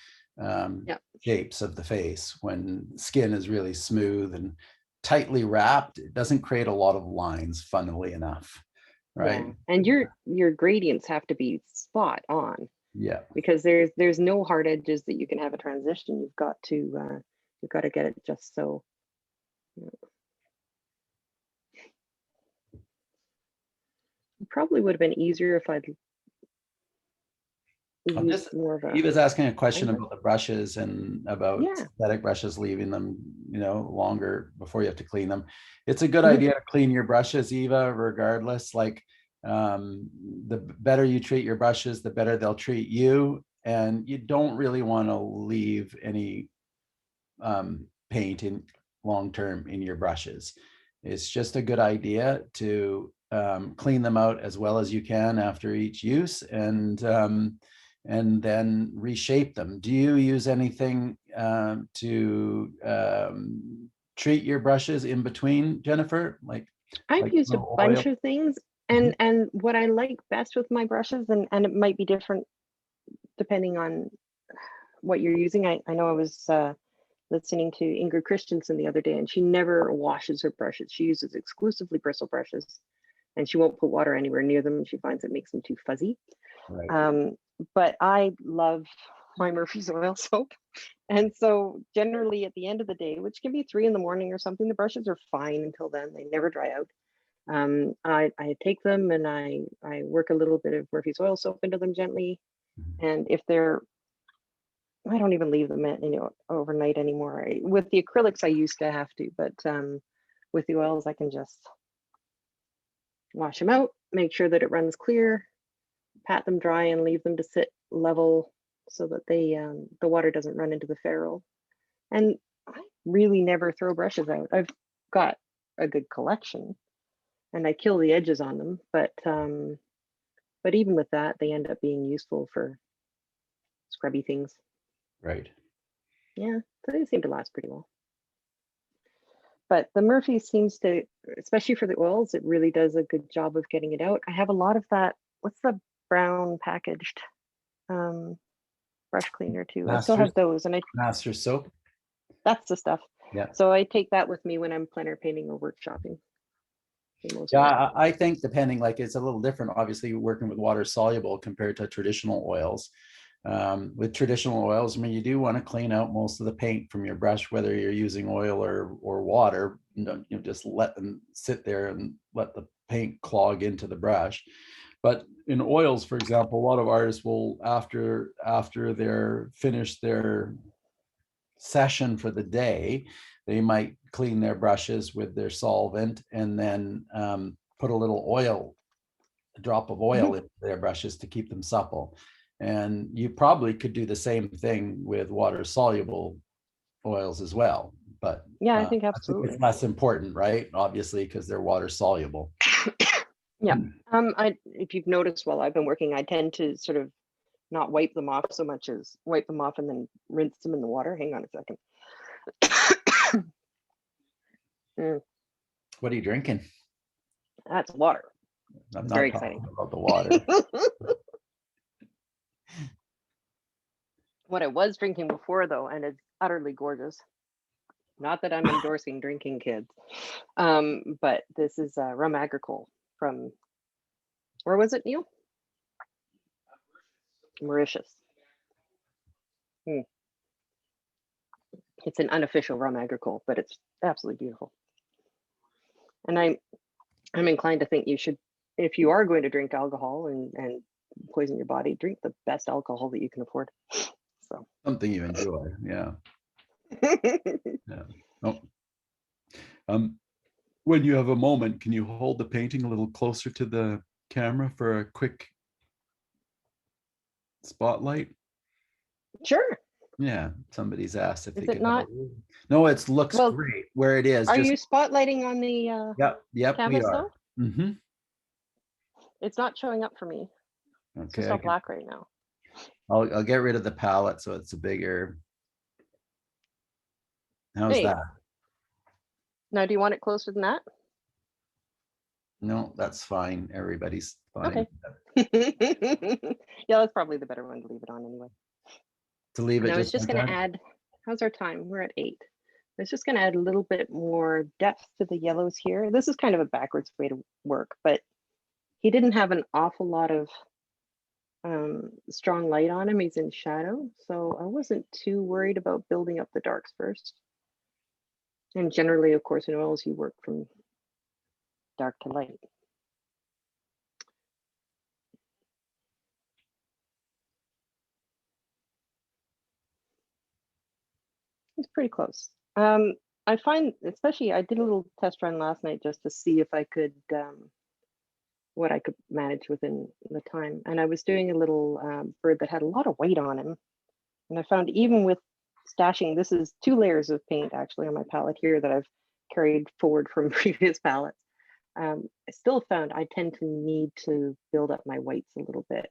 shapes of the face, when skin is really smooth and tightly wrapped. It doesn't create a lot of lines, funnily enough, right? Yeah. And your gradients have to be spot on. Yeah, because there's no hard edges that you can have a transition. You've got to get it just so. It probably would have been easier if I'd used more of a. He was asking a question about the brushes and about synthetic brushes, leaving them, longer before you have to clean them. It's a good idea to clean your brushes, Eva, regardless. Like, the better you treat your brushes, the better they'll treat you. And you don't really want to leave any paint in long-term in your brushes. It's just a good idea to clean them out as well as you can after each use, and then reshape them. Do you use anything to treat your brushes in between, Jennifer? I've used a bunch of things, and what I like best with my brushes, and it might be different depending on what you're using. I know I was listening to Ingrid Christensen the other day, and she never washes her brushes. She uses exclusively bristle brushes, and she won't put water anywhere near them. She finds it makes them too fuzzy. Right. But I love my Murphy's oil soap. And so generally at the end of the day, which can be 3 in the morning or something, the brushes are fine until then. They never dry out. I take them and I work a little bit of Murphy's oil soap into them gently. And if I don't even leave them overnight anymore. With the acrylics, I used to have to, but with the oils, I can just wash them out, make sure that it runs clear, pat them dry, and leave them to sit level so that the water doesn't run into the ferrule. And I really never throw brushes out. I've got a good collection, and I kill the edges on them, but even with that, they end up being useful for scrubby things. Right. Yeah, so they seem to last pretty well. But the Murphy seems to, especially for the oils, it really does a good job of getting it out. I have a lot of that. What's the brown packaged brush cleaner too? I still have those, and Master soap. that's the stuff. Yeah. So I take that with me when I'm plein air painting or workshopping. Yeah, I think depending, like it's a little different, obviously working with water soluble compared to traditional oils. With traditional oils, I mean, you do want to clean out most of the paint from your brush, whether you're using oil or water. You just let them sit there and let the paint clog into the brush. But in oils, for example, a lot of artists will, after they're finished their session for the day, they might clean their brushes with their solvent and then put a little oil, a drop of oil into their brushes to keep them supple. And you probably could do the same thing with water soluble oils as well. But yeah, I think absolutely. it's less important, right? Obviously, because they're water soluble. Yeah. If you've noticed while I've been working, I tend to sort of not wipe them off so much as wipe them off and then rinse them in the water. Hang on a second. What are you drinking? That's water. I'm It's not very talking exciting. about the water. What I was drinking before, though, and it's utterly gorgeous. Not that I'm endorsing drinking, kids, but this is rum agricole from, where was it, Neil? Mauritius. It's an unofficial rum agricole, but it's absolutely beautiful. And I'm inclined to think you should, if you are going to drink alcohol and poison your body, drink the best alcohol that you can afford. So Something you enjoy, yeah. Yeah. Oh. When you have a moment, can you hold the painting a little closer to the camera for a quick spotlight? Sure. Yeah, somebody's asked if Is they it could. not? No, it looks Well, great where it is. Are Just you spotlighting on the yep, we canvas are. though? It's not showing up for me. It's just Okay, all black right now. I'll get rid of the palette so it's a bigger. How's There you that? go. Now, do you want it closer than that? No, that's fine. Everybody's fine. Okay. Yeah, that's probably the better one to leave it on anyway. To leave it And I was just just going like to that? add, how's our time? We're at 8. I was just going to add a little bit more depth to the yellows here. This is kind of a backwards way to work, but he didn't have an awful lot of strong light on him. He's in shadow, so I wasn't too worried about building up the darks first. And generally, of course, in oils, you work from dark to light. It's pretty close. I find, especially, I did a little test run last night just to see if I could, what I could manage within the time. And I was doing a little bird that had a lot of weight on him. And I found even with stashing, this is 2 layers of paint actually on my palette here that I've carried forward from previous palettes. I still found I tend to need to build up my whites a little bit.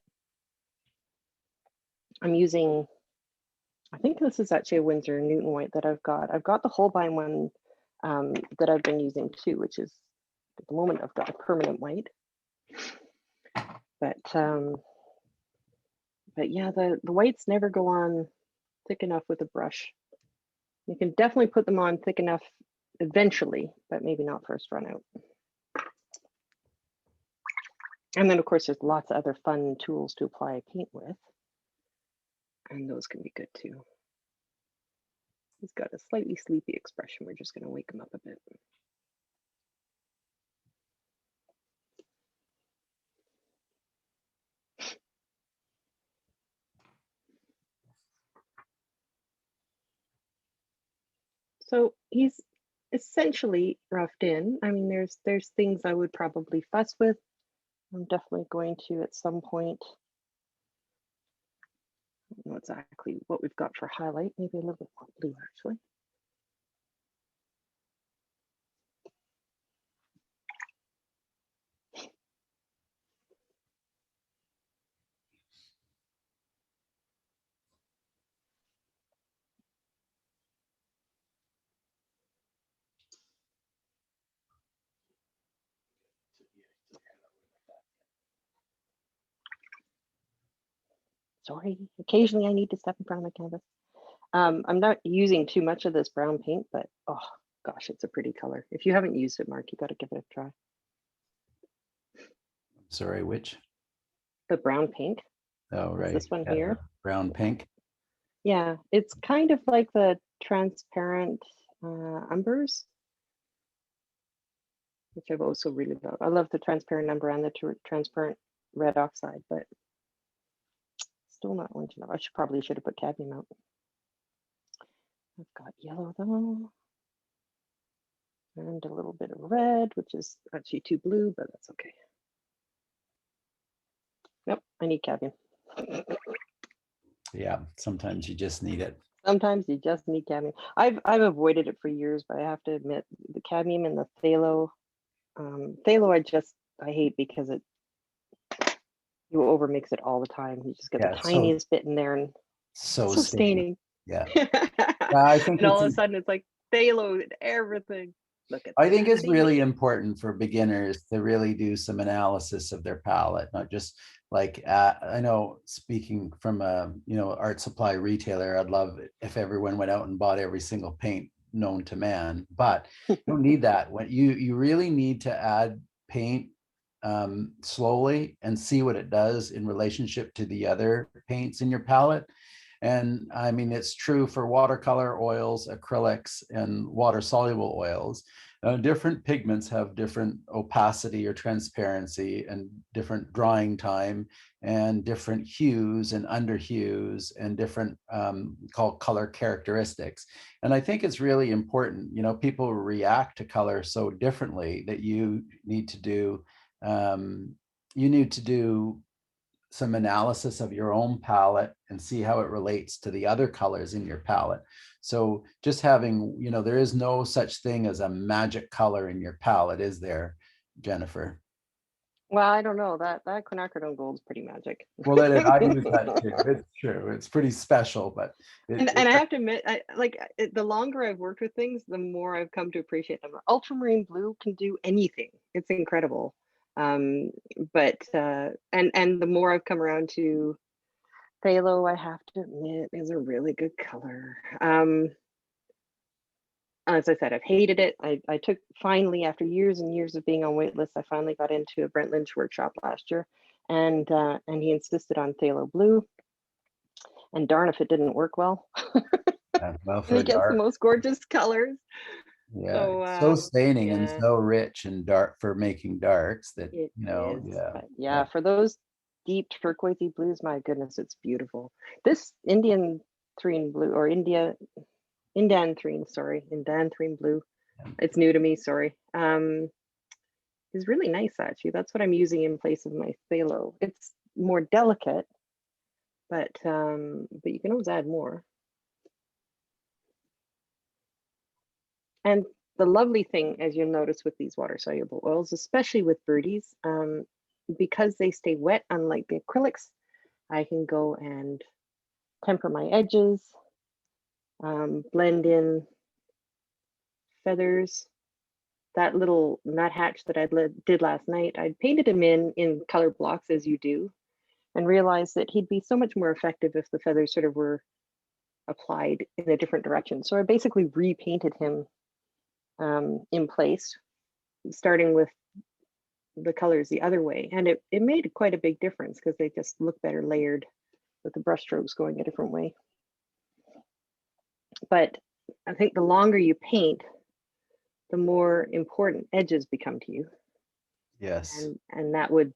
I'm using, I think this is actually a Winsor Newton white that I've got. I've got the Holbein one that I've been using too, which is at the moment I've got a permanent white. But yeah, the whites never go on thick enough with a brush. You can definitely put them on thick enough eventually, but maybe not first run out. And then of course there's lots of other fun tools to apply paint with. And those can be good too. He's got a slightly sleepy expression. We're just going to wake him up a bit. So he's essentially roughed in. I mean, there's things I would probably fuss with. I'm definitely going to at some point. I don't know exactly what we've got for highlight. Maybe a little bit more blue actually. Sorry, occasionally I need to step in front of my canvas. I'm not using too much of this brown paint, but oh gosh, it's a pretty color. If you haven't used it, Mark, you got to give it a try. Sorry, which? The brown paint. Oh, right. This one Yeah, here. the brown pink. Yeah, it's kind of like the transparent umbers, which I've also really loved. I love the transparent umber and the transparent red oxide, but still not orange enough. I probably should have put cadmium out. I've got yellow though, and a little bit of red, which is actually too blue, but that's okay. Nope, I need cadmium. Yeah, sometimes you just need it. Sometimes you just need cadmium. I've avoided it for years, but I have to admit the cadmium and the phthalo, I hate because you overmix it all the time. You just get Yeah, the it's so tiniest bit in there and so so staining. staining. Yeah. Yeah, I think And all of a it's sudden it's like phthalo and everything. Look at I think it's See? really important for beginners to really do some analysis of their palette, not just like I know speaking from a art supply retailer, I'd love it if everyone went out and bought every single paint known to man, but you don't need that. When you really need to add paint slowly and see what it does in relationship to the other paints in your palette. And I mean, it's true for watercolor oils, acrylics, and water-soluble oils. Different pigments have different opacity or transparency and different drying time and different hues and underhues and different called color characteristics. And I think it's really important, people react to color so differently that you need to do some analysis of your own palette and see how it relates to the other colors in your palette. So just having, there is no such thing as a magic color in your palette, is there, Jennifer? Well, I don't know. That quinacridone gold is pretty magic. Well, I use that too. It's true. It's pretty special, but and I have to admit, the longer I've worked with things, the more I've come to appreciate them. Ultramarine blue can do anything. It's incredible. But and the more I've come around to phthalo, I have to admit, is a really good color. As I said, I've hated it. I took finally, after years and years of being on wait lists, I finally got into a Brent Lynch workshop last year, and he insisted on phthalo blue. And darn if it didn't work well. well, And he gets the most gorgeous colors. Yeah, So, it's so staining and yeah. so rich and dark for making darks that It is, yeah. yeah, for those deep turquoisey blues, my goodness, it's beautiful. This Indian threne blue, or indanthrene blue, it's new to me, sorry, is really nice actually. That's what I'm using in place of my phthalo. It's more delicate, but you can always add more. And the lovely thing, as you'll notice with these water-soluble oils, especially with birdies, because they stay wet, unlike the acrylics, I can go and temper my edges, blend in feathers. That little nuthatch that I did last night, I painted him in color blocks, as you do, and realized that he'd be so much more effective if the feathers sort of were applied in a different direction. So I basically repainted him in place, starting with the colors the other way, and it made quite a big difference because they just look better layered with the brush strokes going a different way. But I think the longer you paint, the more important edges become to you. Yes. And that would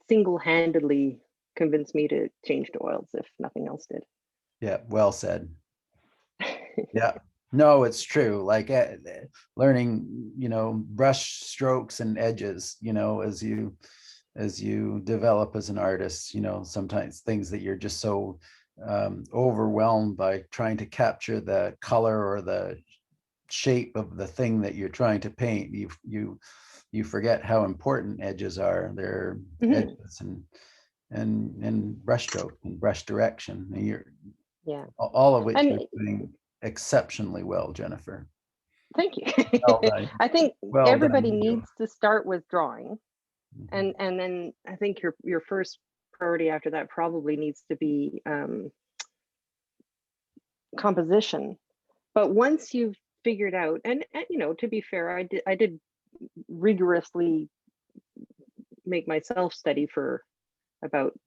single-handedly convince me to change to oils if nothing else did. Yeah, well said. Yeah, no, it's true. Like learning, brush strokes and edges, as you develop as an artist, sometimes things that you're just so overwhelmed by trying to capture the color or the shape of the thing that you're trying to paint, you forget how important edges are. They're edges and brush stroke and brush direction. And you're all of which you're doing exceptionally well, Jennifer. Thank you. Well done. I think well everybody done, needs to start with drawing, and then I think your first priority after that probably needs to be composition. But once you've figured out, and you know, to be fair, I did rigorously make myself study for about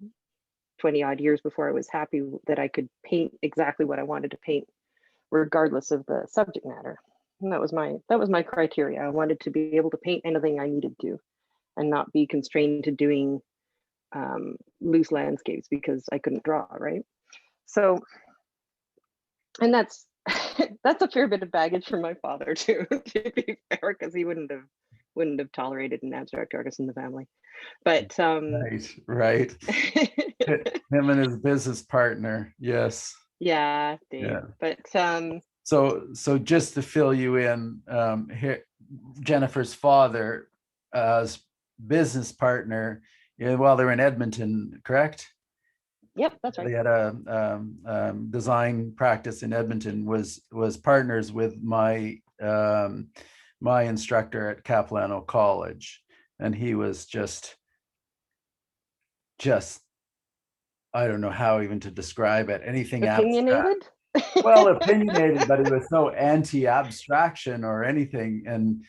20 odd years before I was happy that I could paint exactly what I wanted to paint, regardless of the subject matter. And that was my criteria. I wanted to be able to paint anything I needed to, and not be constrained to doing loose landscapes because I couldn't draw, right? So, and that's that's a fair bit of baggage from my father too, to be fair, because he wouldn't have tolerated an abstract artist in the family. But right. Him and his business partner, yes. yeah, Dave. Yeah. But so just to fill you in, here, Jennifer's father, business partner, well, they're in Edmonton, correct? yep, that's right. They had a design practice in Edmonton, was partners with my my instructor at Capilano College, and he was just I don't know how even to describe it, anything Opinionated. well, opinionated, but he was so anti-abstraction or anything, and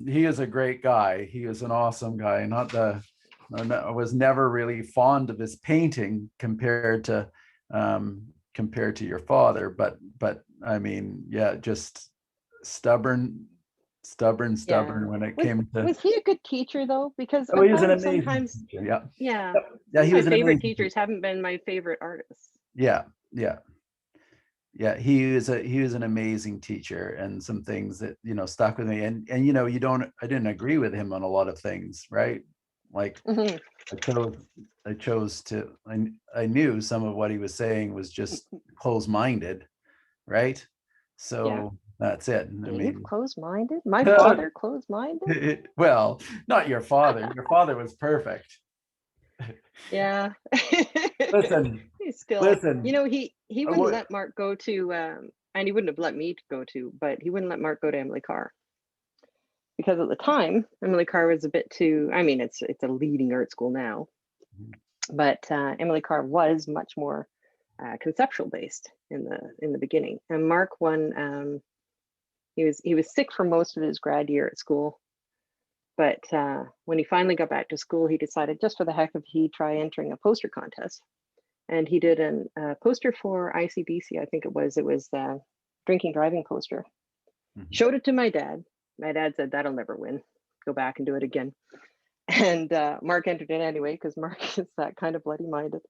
he is a great guy. He is an awesome guy. I was never really fond of his painting compared to your father, but I mean, yeah, just stubborn Yeah. when it came to. Was he a good teacher though? Because Oh, he was an found amazing sometimes, teacher. Yeah, yeah, yeah, he my was an favorite amazing teachers haven't been my favorite artists. Yeah, he was an amazing teacher, and some things that stuck with me, and I didn't agree with him on a lot of things, right? Like Mhm. I knew some of what he was saying was just closed-minded, right? So Yeah. that's it. I Dave, mean, closed-minded? My father closed-minded? well, not your father. Your father was perfect. Yeah. Listen, He's still, listen. you know, he wouldn't what- let Mark go to and he wouldn't have let me go to, but he wouldn't let Mark go to Emily Carr. Because at the time, Emily Carr was a bit too, I mean, it's a leading art school now, but Emily Carr was much more conceptual based in the beginning. And Mark he was sick for most of his grad year at school, but when he finally got back to school, he decided just for the heck of it, he'd try entering a poster contest. And he did a poster for ICBC, I think it was the drinking driving poster. Showed it to my dad. My dad said, that'll never win. Go back and do it again. And Mark entered it anyway, because Mark is that kind of bloody minded.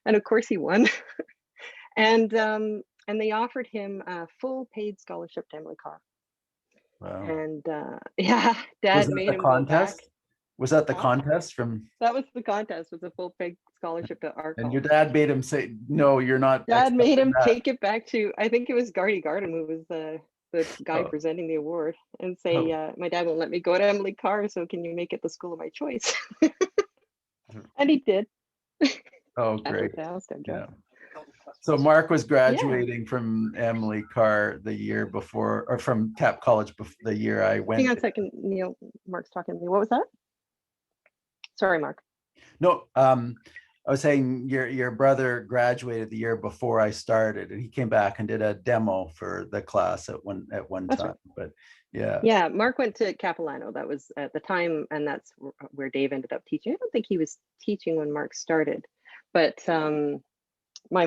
And of course he won. And they offered him a full paid scholarship to Emily Carr. Wow. And yeah, Dad made him go back. Was that the contest from? That was the contest, was a full paid scholarship to art. And your dad made him say, no, you're not. Dad made him take it back to, I think it was Gardy Garden, who was the guy presenting the award, and say, my dad won't let me go to Emily Carr, so can you make it the school of my choice? And he did. Oh, great. Yeah. So Mark was graduating from Emily Carr the year before, or from Cap College the year I went. Hang on a second, Neil. Mark's talking to me. What was that? Sorry, Mark. No, I was saying your brother graduated the year before I started, and he came back and did a demo for the class at one time. Right. But yeah, Mark went to Capilano. That was at the time, and that's where Dave ended up teaching. I don't think he was teaching when Mark started, but my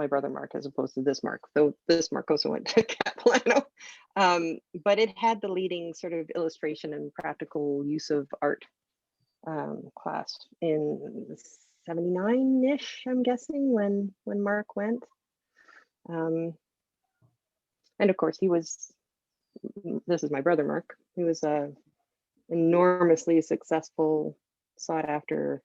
brother Mark, as opposed to this Mark, though this Mark also went to Capilano, but it had the leading sort of illustration and practical use of art class in 79-ish, I'm guessing, when Mark went. And of course this is my brother Mark. He was a enormously successful, sought after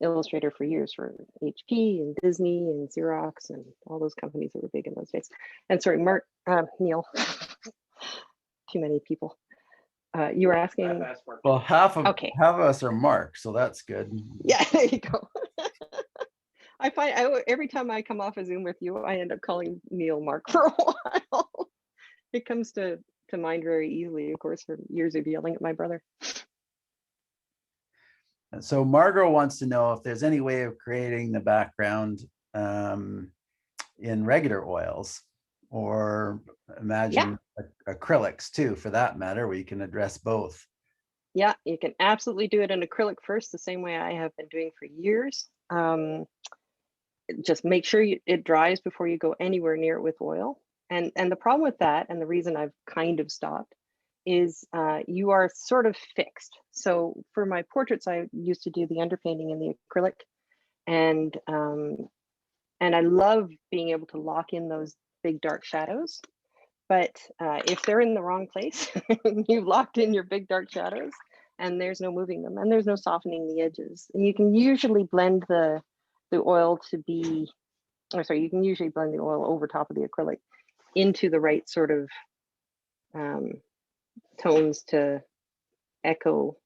illustrator for years for HP and Disney and Xerox and all those companies that were big in those days. And sorry, Mark, Neil, too many people. You were asking. Well, half of us are Mark, so that's good. Yeah, there you go. I find every time I come off a Zoom with you, I end up calling Neil Mark for a while. It comes to mind very easily, of course, from years of yelling at my brother. So Margot wants to know if there's any way of creating the background in regular oils, or imagine acrylics too, for that matter, where you can address both. Yeah, you can absolutely do it in acrylic first, the same way I have been doing for years. Just make sure it dries before you go anywhere near it with oil. And the problem with that, and the reason I've kind of stopped, is you are sort of fixed. So for my portraits, I used to do the underpainting in the acrylic, and I love being able to lock in those big dark shadows. But if they're in the wrong place, you've locked in your big dark shadows, and there's no moving them, and there's no softening the edges. And you can usually blend the oil to be, or sorry, you can usually blend the oil over top of the acrylic into the right sort of tones to echo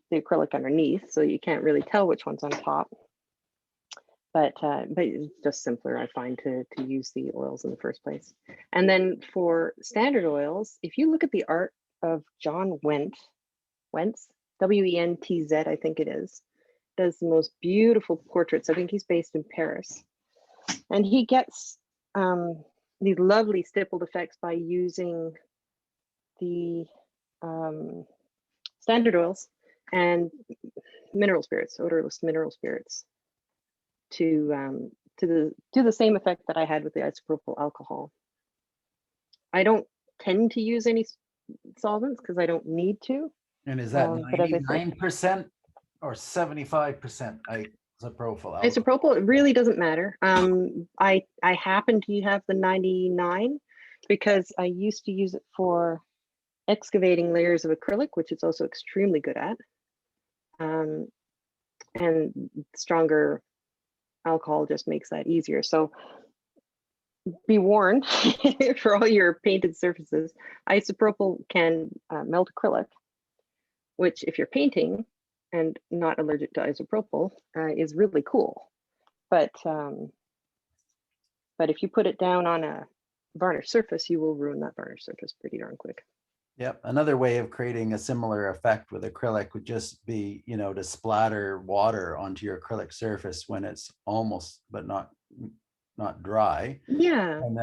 the acrylic underneath, so you can't really tell which one's on top. But it's just simpler, I find, to use the oils in the first place. And then for standard oils, if you look at the art of John Wentz, W-E-N-T-Z, I think it is, does the most beautiful portraits. I think he's based in Paris. And he gets these lovely stippled effects by using the standard oils and mineral spirits, odorless mineral spirits, to do the same effect that I had with the isopropyl alcohol. I don't tend to use any solvents because I don't need to. And is that but as I said, 99% or 75% isopropyl alcohol? Isopropyl, it really doesn't matter. I happen to have the 99 because I used to use it for excavating layers of acrylic, which it's also extremely good at. And stronger alcohol just makes that easier. So be warned for all your painted surfaces, isopropyl can melt acrylic, which if you're painting and not allergic to isopropyl is really cool. But if you put it down on a varnish surface, you will ruin that varnish surface pretty darn quick. Yep. Another way of creating a similar effect with acrylic would just be, to splatter water onto your acrylic surface when it's almost, but not dry. Yeah. And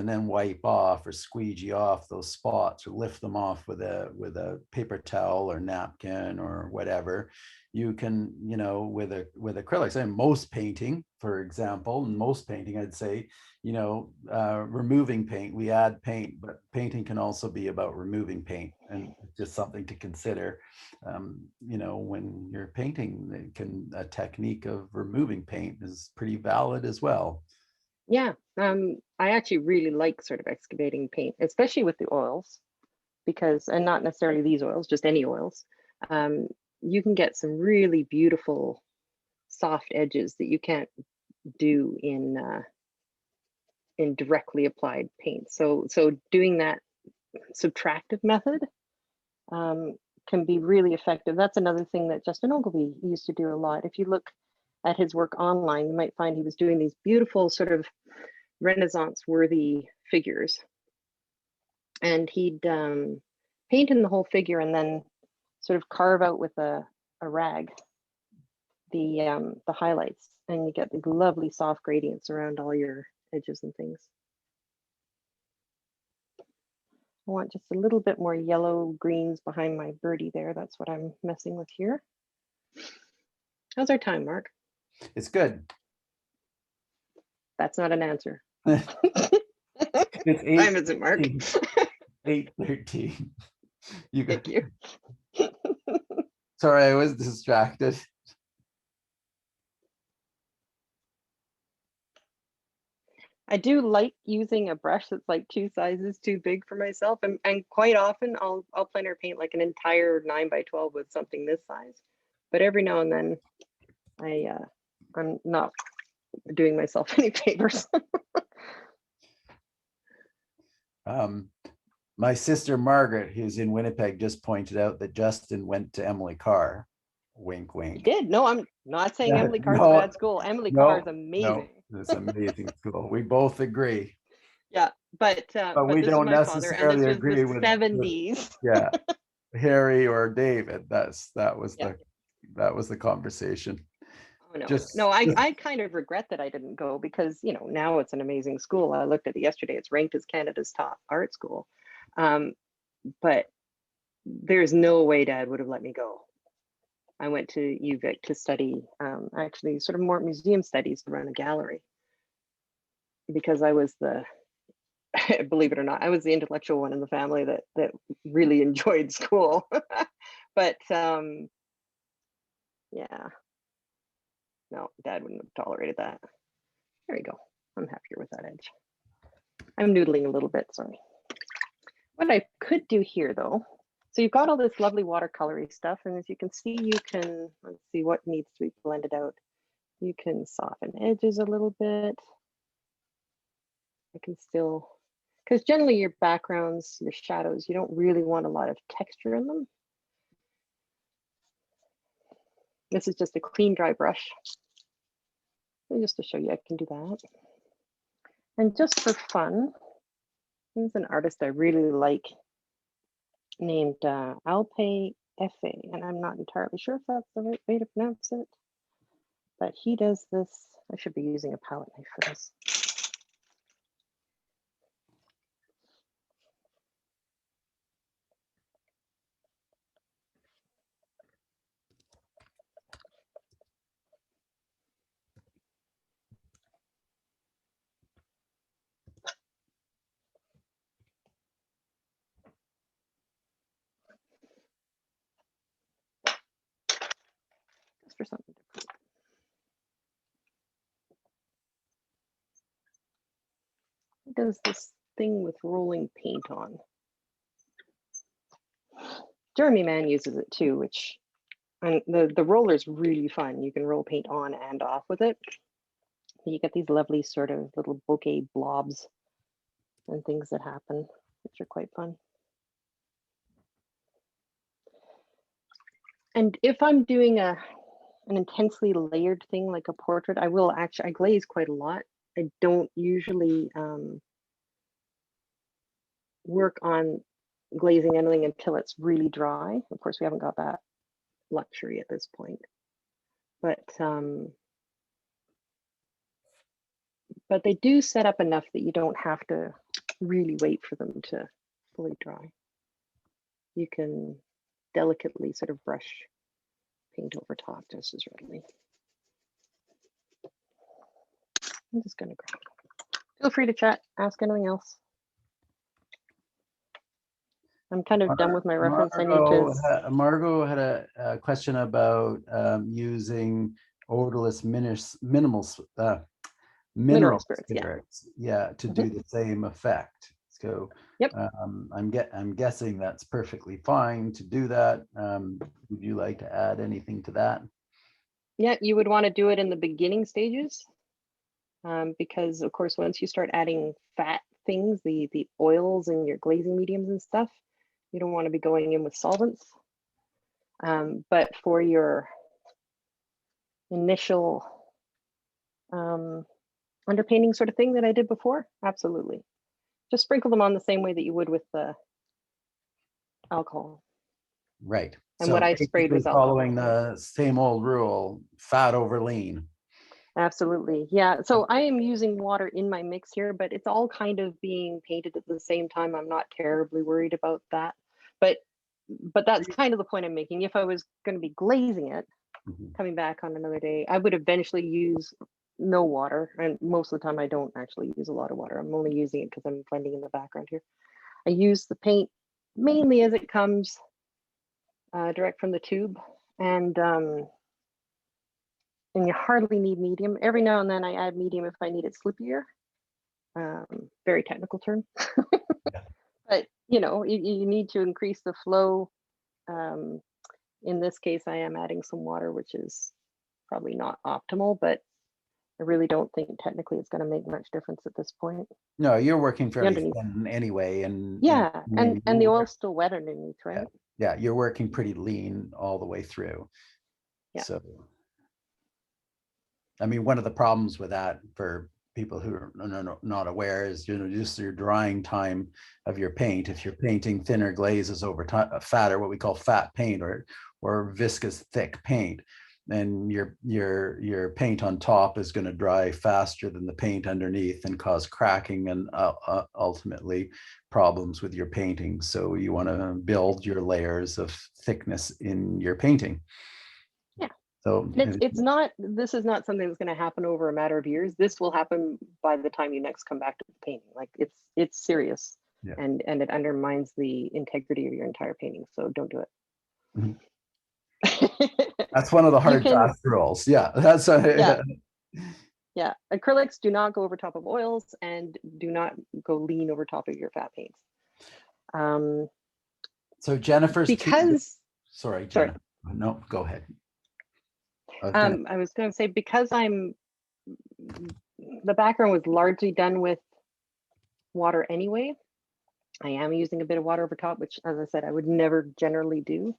then wipe off or squeegee off those spots, or lift them off with a paper towel or napkin or whatever. You can, with acrylics, and most painting, for example, I'd say, removing paint, we add paint, but painting can also be about removing paint, and just something to consider. When you're painting, a technique of removing paint is pretty valid as well. Yeah, I actually really like sort of excavating paint, especially with the oils, because, and not necessarily these oils, just any oils. You can get some really beautiful soft edges that you can't do in directly applied paint. So doing that subtractive method can be really effective. That's another thing that Justin Ogilvie used to do a lot. If you look at his work online, you might find he was doing these beautiful sort of Renaissance worthy figures, and he'd paint in the whole figure and then sort of carve out with a rag the highlights, and you get the lovely soft gradients around all your edges and things. I want just a little bit more yellow greens behind my birdie there. That's what I'm messing with here. How's our time, Mark? It's good. That's not an answer. It's Time is it, Mark? 8:13. Thank you. Sorry, I was distracted. I do like using a brush that's like 2 sizes too big for myself, and quite often I'll plein air paint like an entire 9x12 with something this size. But every now and then I'm not doing myself any favors. My sister Margaret, who's in Winnipeg, just pointed out that Justin went to Emily Carr. Wink, wink. He did. No, I'm not saying Yeah, Emily Carr's no, a bad school. Emily Carr is amazing. No, it's amazing school. We both agree. Yeah, but we this don't is my father, and necessarily this was agree the with 70s. Yeah, Harry or David. That was Yeah. that was the conversation. Oh, no, Just no, I kind of regret that I didn't go because, you know, now it's an amazing school. I looked at it yesterday. It's ranked as Canada's top art school. But there's no way Dad would have let me go. I went to UVic to study, actually sort of more museum studies to run a gallery because I was the, believe it or not, I was the intellectual one in the family that really enjoyed school. But yeah, no, Dad wouldn't have tolerated that. There you go. I'm happier with that edge. I'm noodling a little bit, sorry. What I could do here though, so you've got all this lovely watercolory stuff, and as you can see, you can, let's see what needs to be blended out. You can soften edges a little bit. I can still, because generally your backgrounds, your shadows, you don't really want a lot of texture in them. This is just a clean, dry brush. And just to show you, I can do that. And just for fun, there's an artist I really like named Alpe Efe, and I'm not entirely sure if that's the right way to pronounce it, but he does this. I should be using a palette knife for this. Just for something different. He does this thing with rolling paint on. Jeremy Mann uses it too, which, and the roller is really fun. You can roll paint on and off with it. You get these lovely sort of little bokeh blobs and things that happen, which are quite fun. And if I'm doing an intensely layered thing like a portrait, I will actually, I glaze quite a lot. I don't usually work on glazing anything until it's really dry. Of course, we haven't got that luxury at this point, but they do set up enough that you don't have to really wait for them to fully dry. You can delicately sort of brush paint over top just as readily. I'm just going to grab. Feel free to chat, ask anything else. I'm kind of done with my reference. Margot had a question about using odorless mineral spirits, yeah, to do the same effect. So yep. I'm guessing that's perfectly fine to do that. Would you like to add anything to that? Yeah, you would want to do it in the beginning stages, because of course once you start adding fat things, the oils and your glazing mediums and stuff, you don't want to be going in with solvents. But for your initial underpainting sort of thing that I did before, absolutely. Just sprinkle them on the same way that you would with the alcohol. Right. And so what I sprayed was following the same old rule, fat over lean. Absolutely. Yeah. So I am using water in my mix here, but it's all kind of being painted at the same time. I'm not terribly worried about that. But that's kind of the point I'm making. If I was going to be glazing it, coming back on another day, I would eventually use no water. And most of the time I don't actually use a lot of water. I'm only using it because I'm blending in the background here. I use the paint mainly as it comes direct from the tube. And you hardly need medium. Every now and then I add medium if I need it slippier. Very technical term. But you know, you need to increase the flow. In this case, I am adding some water, which is probably not optimal, but I really don't think technically it's going to make much difference at this point. No, you're working fairly thin anyway, and yeah, and the oil's still wet underneath, right? Yeah, you're working pretty lean all the way through. Yeah. So, I mean, one of the problems with that for people who are not aware is, you know, just your drying time of your paint. If you're painting thinner glazes over time, fatter, what we call fat paint, or or viscous thick paint, then your paint on top is going to dry faster than the paint underneath and cause cracking and ultimately problems with your painting. So you want to build your layers of thickness in your painting. Yeah. So it's not, this is not something that's going to happen over a matter of years. This will happen by the time you next come back to the painting. Like it's serious. Yeah. And it undermines the integrity of your entire painting. So don't do it. Mm-hmm. That's one of the hard fast rules. Yeah, that's yeah. Acrylics do not go over top of oils and do not go lean over top of your fat paints. So Jennifer's sorry, Jennifer. No, go ahead. I was going to say, because the background was largely done with water anyway, I am using a bit of water over top, which, as I said, I would never generally do.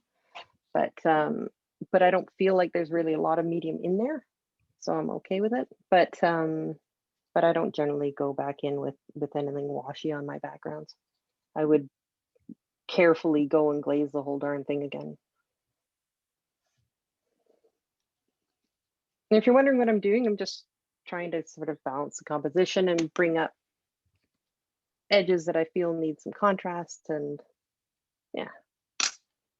But I don't feel like there's really a lot of medium in there, so I'm okay with it. But I don't generally go back in with anything washy on my backgrounds. I would carefully go and glaze the whole darn thing again. And if you're wondering what I'm doing, I'm just trying to sort of balance the composition and bring up edges that I feel need some contrast. And yeah,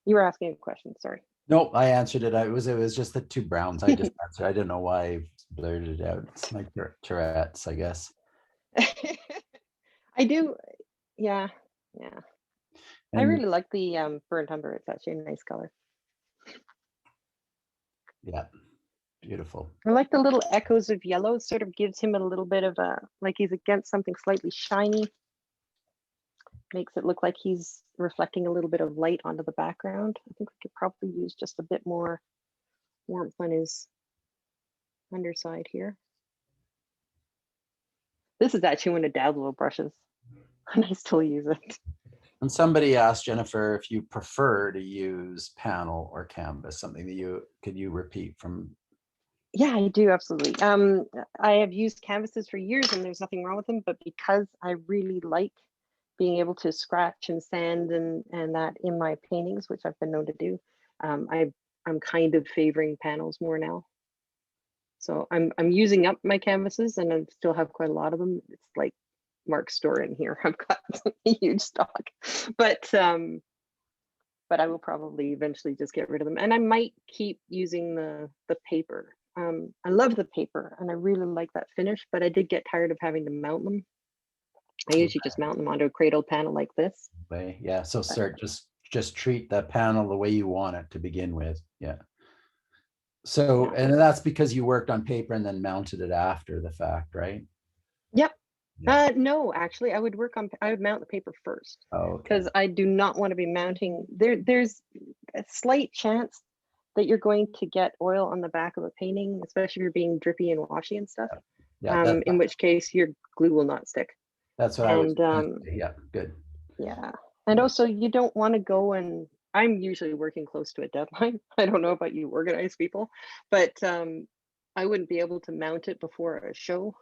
you were asking a question, sorry. Nope, I answered it. It was just the two browns. I just answered. I don't know why I blurted it out. It's my Tourette's, I guess. I do, yeah. And I really like the burnt umber. It's actually a nice color. Yeah, beautiful. I like the little echoes of yellow. It sort of gives him a little bit of like he's against something slightly shiny. Makes it look like he's reflecting a little bit of light onto the background. I think we could probably use just a bit more warmth on his underside here. This is actually one of Dad's little brushes, and I still use it. And somebody asked Jennifer if you prefer to use panel or canvas, something that could you repeat from? Yeah, I do, absolutely. I have used canvases for years and there's nothing wrong with them, but because I really like being able to scratch and sand and that in my paintings, which I've been known to do, I'm kind of favoring panels more now. So I'm using up my canvases and I still have quite a lot of them. It's like Mark's store in here. I've got a huge stock, but I will probably eventually just get rid of them. And I might keep using the paper. I love the paper and I really like that finish, but I did get tired of having to mount them. I usually just mount them onto a cradle panel like this. Yeah, so just treat the panel the way you want it to begin with. Yeah. So, and that's because you worked on paper and then mounted it after the fact, right? Yep. Yeah. No, actually, I would mount the paper first. Oh, because I do not want to be mounting. There's a slight chance that you're going to get oil on the back of a painting, especially if you're being drippy and washy and stuff. Yeah, in which case your glue will not stick. That's what I was. Yeah, good. Yeah, and also you don't want to go and. I'm usually working close to a deadline. I don't know about you organized people, but I wouldn't be able to mount it before a show.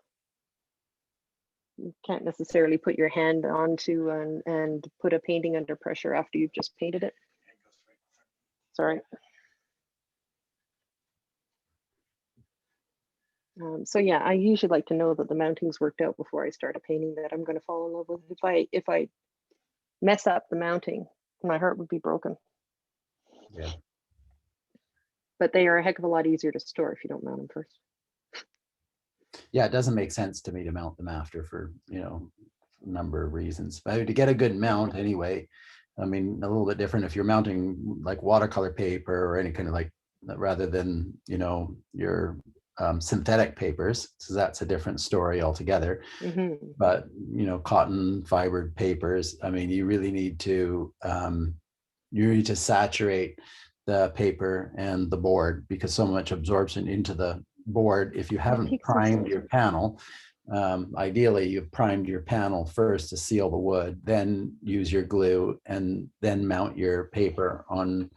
You can't necessarily put your hand onto and put a painting under pressure after you've just painted it. Sorry. So yeah, I usually like to know that the mounting's worked out before I start a painting that I'm going to fall in love with. If I mess up the mounting, my heart would be broken. Yeah. But they are a heck of a lot easier to store if you don't mount them first. Yeah, it doesn't make sense to me to mount them after for, a number of reasons. But to get a good mount anyway, I mean, a little bit different if you're mounting like watercolor paper or any kind of like, rather than, your synthetic papers, so that's a different story altogether. Mm-hmm. But, cotton fibered papers, I mean, you really need to saturate the paper and the board because so much absorption into the board. If you haven't primed your panel, ideally you've primed your panel first to seal the wood, then use your glue and then mount your paper on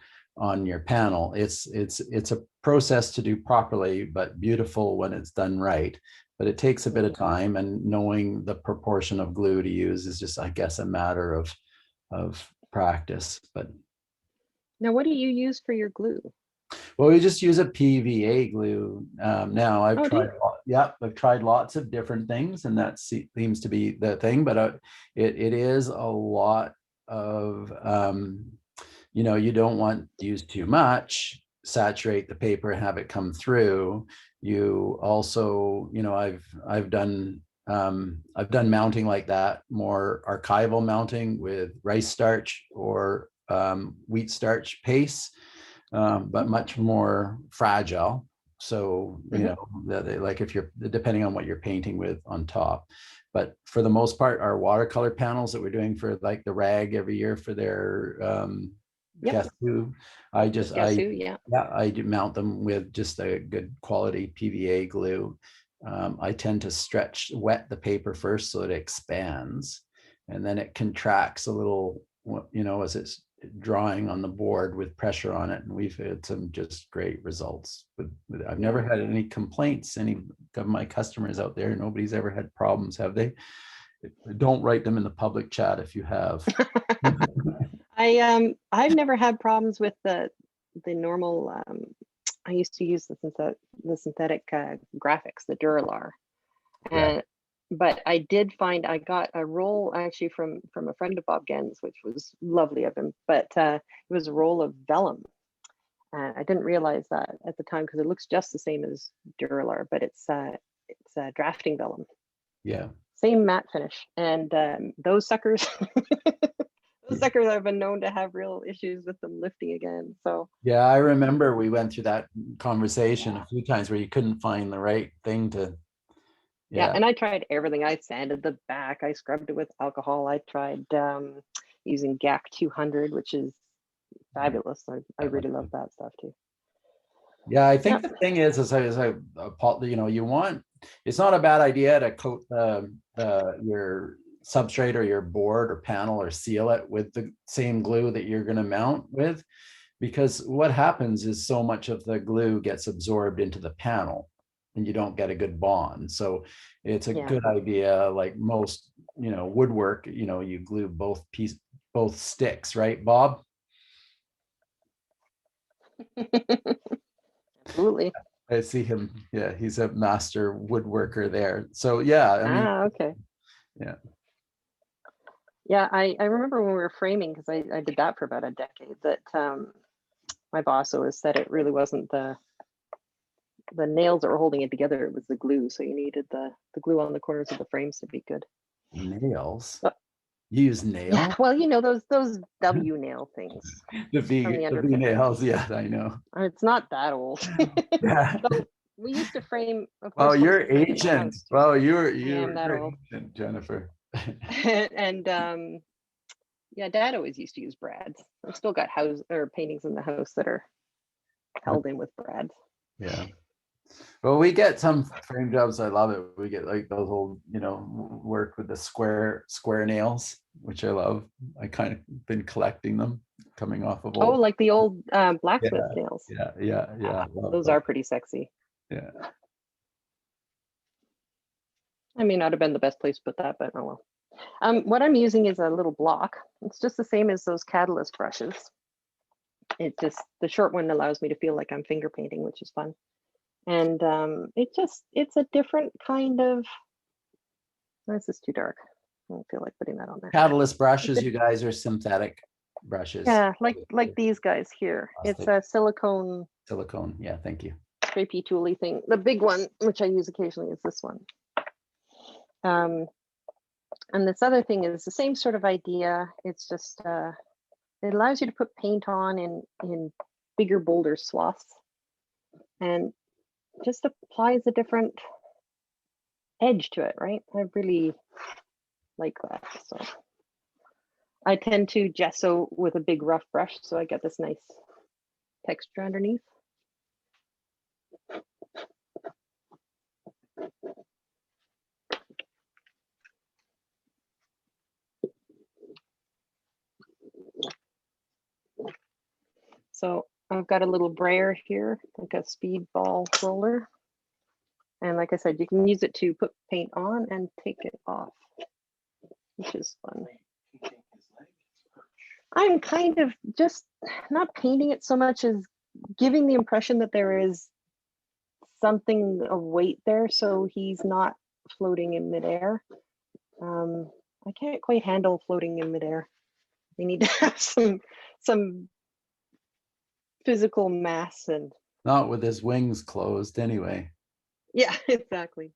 your panel. It's a process to do properly, but beautiful when it's done right. But it takes a bit of time, and knowing the proportion of glue to use is just, I guess, a matter of practice. But Now, what do you use for your glue? Well, we just use a PVA glue. Now I've Oh, do tried, you? yeah, I've tried lots of different things, and that seems to be the thing. But it is a lot of, you don't want to use too much, saturate the paper, have it come through. You also, I've done mounting like that, more archival mounting with rice starch or wheat starch paste, but much more fragile. So, like if you're depending on what you're painting with on top. But for the most part, our watercolor panels that we're doing for like the RAG every year for their Yep. guess who, Guess who? Yeah. I do mount them with just a good quality PVA glue. I tend to wet the paper first so it expands, and then it contracts a little, as it's drawing on the board with pressure on it. And we've had some just great results. I've never had any complaints. Any of my customers out there, nobody's ever had problems, have they? Don't write them in the public chat if you have. I've never had problems with the normal. I used to use the synthetic graphics, the Duralar, and but I did find I got a roll actually from a friend of Bob Gen's, which was lovely of him. But it was a roll of vellum, and I didn't realize that at the time because it looks just the same as Duralar, but it's drafting vellum. Yeah. Same matte finish, and those suckers. Those suckers have been known to have real issues with them lifting again. So yeah, I remember we went through that conversation a few times where you couldn't find the right thing to. Yeah, and I tried everything. I sanded the back. I scrubbed it with alcohol. I tried using GAC 200, which is fabulous. I really love that stuff too. Yeah, I think the thing is you want, it's not a bad idea to coat your substrate or your board or panel or seal it with the same glue that you're going to mount with, because what happens is so much of the glue gets absorbed into the panel and you don't get a good bond. So it's a good idea, like most, woodwork, you glue both sticks, right, Bob? Absolutely. I see him. Yeah, he's a master woodworker there. So yeah, I mean, okay. Yeah. Yeah, I remember when we were framing, because I did that for about a decade, that my boss always said it really wasn't the nails that were holding it together, it was the glue. So you needed the glue on the corners of the frames to be good. Nails? You use nail? Yeah, well, those W nail things. The V nails, yeah, I know. It's not that old. Yeah. So we used to frame, of Oh, course. you're ancient. Well, you're that old. ancient, Jennifer. And yeah, Dad always used to use brads. I've still got paintings in the house that are held in with brads. Yeah. Well, we get some frame jobs. I love it. We get like those old, work with the square nails, which I love. I kind of been collecting them coming off of old. Oh, like the old blacksmith nails. Yeah. Those are pretty sexy. Yeah. I may not have been the best place to put that, but oh well. What I'm using is a little block. It's just the same as those catalyst brushes. It just, the short one allows me to feel like I'm finger painting, which is fun. And it's a different kind of, this is too dark. I don't feel like putting that on there. Catalyst brushes, you guys, are synthetic brushes. Yeah, like these guys here. It's a silicone. Silicone, yeah, thank you. Scrapey tooly thing. The big one, which I use occasionally, is this one. And this other thing is the same sort of idea. It's just it allows you to put paint on in bigger, bolder swaths, and just applies a different edge to it, right? I really like that. So I tend to gesso with a big rough brush, so I get this nice texture underneath. So I've got a little brayer here, like a speedball roller. And like I said, you can use it to put paint on and take it off, which is fun. I'm kind of just not painting it so much as giving the impression that there is something of weight there, so he's not floating in midair. I can't quite handle floating in midair. We need to have some physical mass, and Not with his wings closed anyway. yeah, exactly.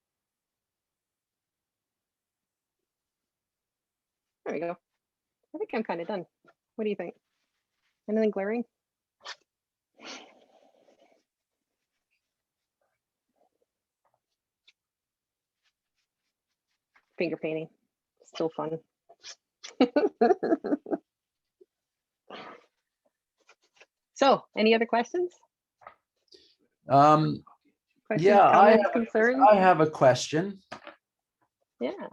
There we go. I think I'm kind of done. What do you think? Anything glaring? Finger painting, still fun. So, any other questions? Questions, yeah, comments, concerns? I have a question. Yeah.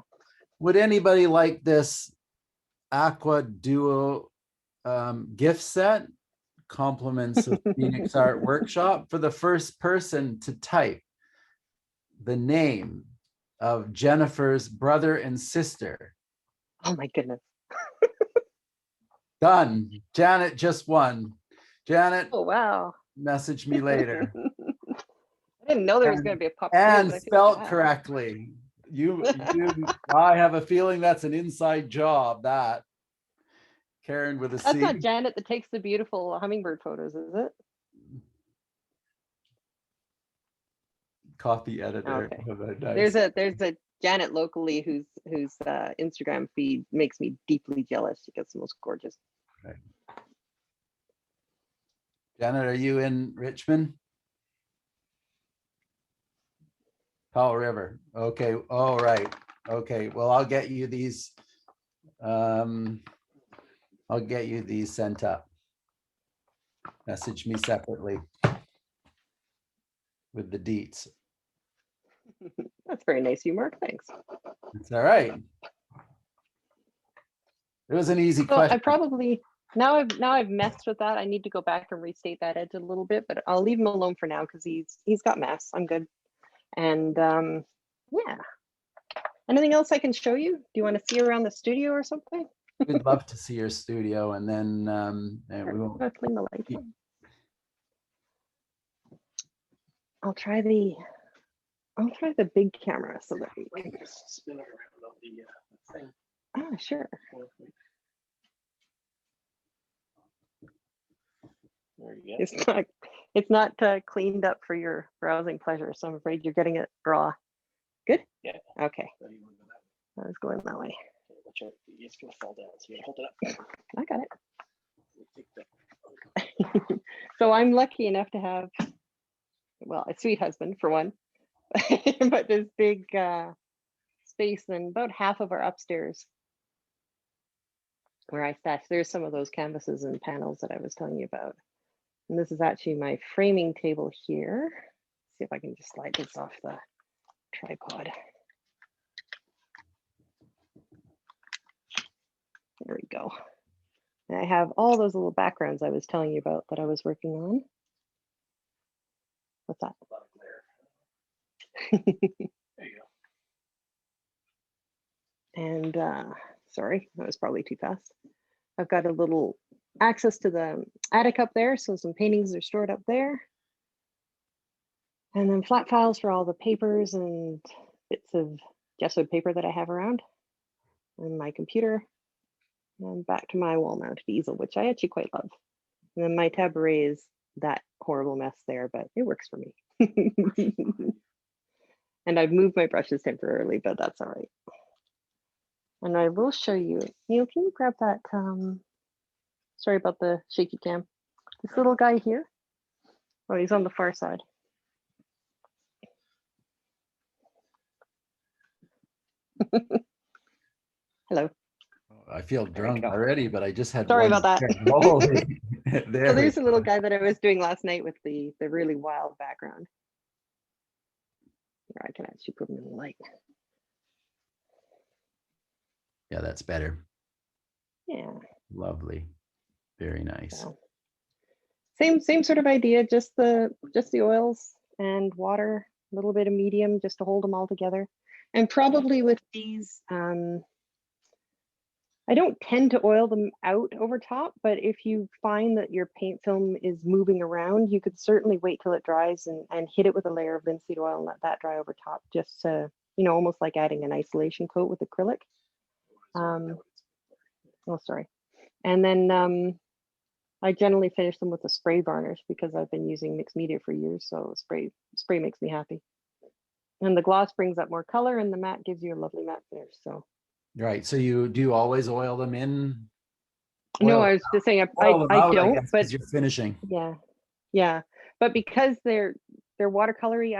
Would anybody like this Aqua Duo gift set? Compliments of Phoenix Art Workshop, for the first person to type the name of Jennifer's brother and sister. Oh my goodness. Done. Janet just won. Janet, oh wow, message me later. I didn't know there was going to be a pop and spelled correctly. I have a feeling that's an inside job. That Karen with a C. That's not Janet that takes the beautiful hummingbird photos, is it? Copy editor. Okay. Nice. There's a Janet locally whose Instagram feed makes me deeply jealous. She gets the most gorgeous. Okay. Janet, are you in Richmond? Powell River. Okay. All right. Okay. Well, I'll get you these. I'll get you these sent up. Message me separately with the deets. That's very nice of you, Mark. Thanks. It's all right. It was an easy So question. I probably now I've messed with that. I need to go back and restate that edge a little bit, but I'll leave him alone for now because he's got mass. I'm good. And yeah. Anything else I can show you? Do you want to see around the studio or something? We'd love to see your studio, and then we will. Clean the light. I'll try the big camera so that we can spin it around on the thing. Ah, sure. There you go. It's not cleaned up for your browsing pleasure, so I'm afraid you're getting it raw. Good? Yeah. Okay. I was going that way. Watch out, it's gonna fall down, so you gotta hold it up. I got it. So I'm lucky enough to have, well, a sweet husband for one, but this big space, and about half of our upstairs where I stash. There's some of those canvases and panels that I was telling you about. And this is actually my framing table here. Let's see if I can just slide this off the tripod. There we go. And I have all those little backgrounds I was telling you about that I was working on. What's that? There you go. And sorry, that was probably too fast. I've got a little access to the attic up there, so some paintings are stored up there. And then flat files for all the papers and bits of gesso paper that I have around. And my computer. And back to my wall-mounted easel, which I actually quite love. And then my tabouret is that horrible mess there, but it works for me. And I've moved my brushes temporarily, but that's all right. And I will show you. Neil, can you grab that? Sorry about the shaky cam. This little guy here. Oh, he's on the far side. Hello. I feel drunk already, but I just had. Sorry about that. There so there's a little guy that I was doing last night with the really wild background. Here, I can actually put him in the light. Yeah, that's better. Yeah. Lovely. Very nice. So, same sort of idea, just the oils and water, a little bit of medium just to hold them all together. And probably with these, I I don't tend to oil them out over top, but if you find that your paint film is moving around, you could certainly wait till it dries and hit it with a layer of linseed oil and let that dry over top, just to, you know, almost like adding an isolation coat with acrylic. Oh, sorry. And then I generally finish them with a spray varnish because I've been using mixed media for years, so spray makes me happy. And the gloss brings up more color, and the matte gives you a lovely matte finish. So. Right. So you do always oil them in? No, Oil I was just saying oil them I out, don't, guess, but 'cause you're finishing. yeah. But because they're watercolory,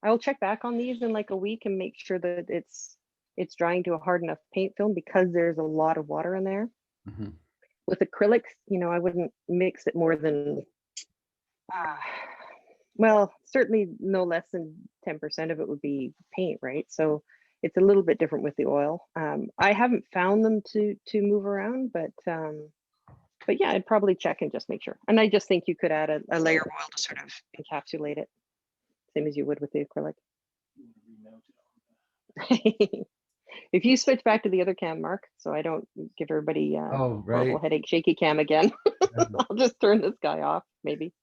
I'll check back on these in like a week and make sure that it's drying to a hard enough paint film because there's a lot of water in there. Mm-hmm. With acrylics, you know, I wouldn't mix it more than well, certainly no less than 10% of it would be paint, right? So it's a little bit different with the oil. I haven't found them to move around, but yeah, I'd probably check and just make sure. And I just think you could add a layer of oil to sort of encapsulate it, same as you would with the acrylic. If you switch back to the other cam, Mark, so I don't give everybody Oh, horrible right. headache shaky cam again, I'll just turn this guy off, maybe.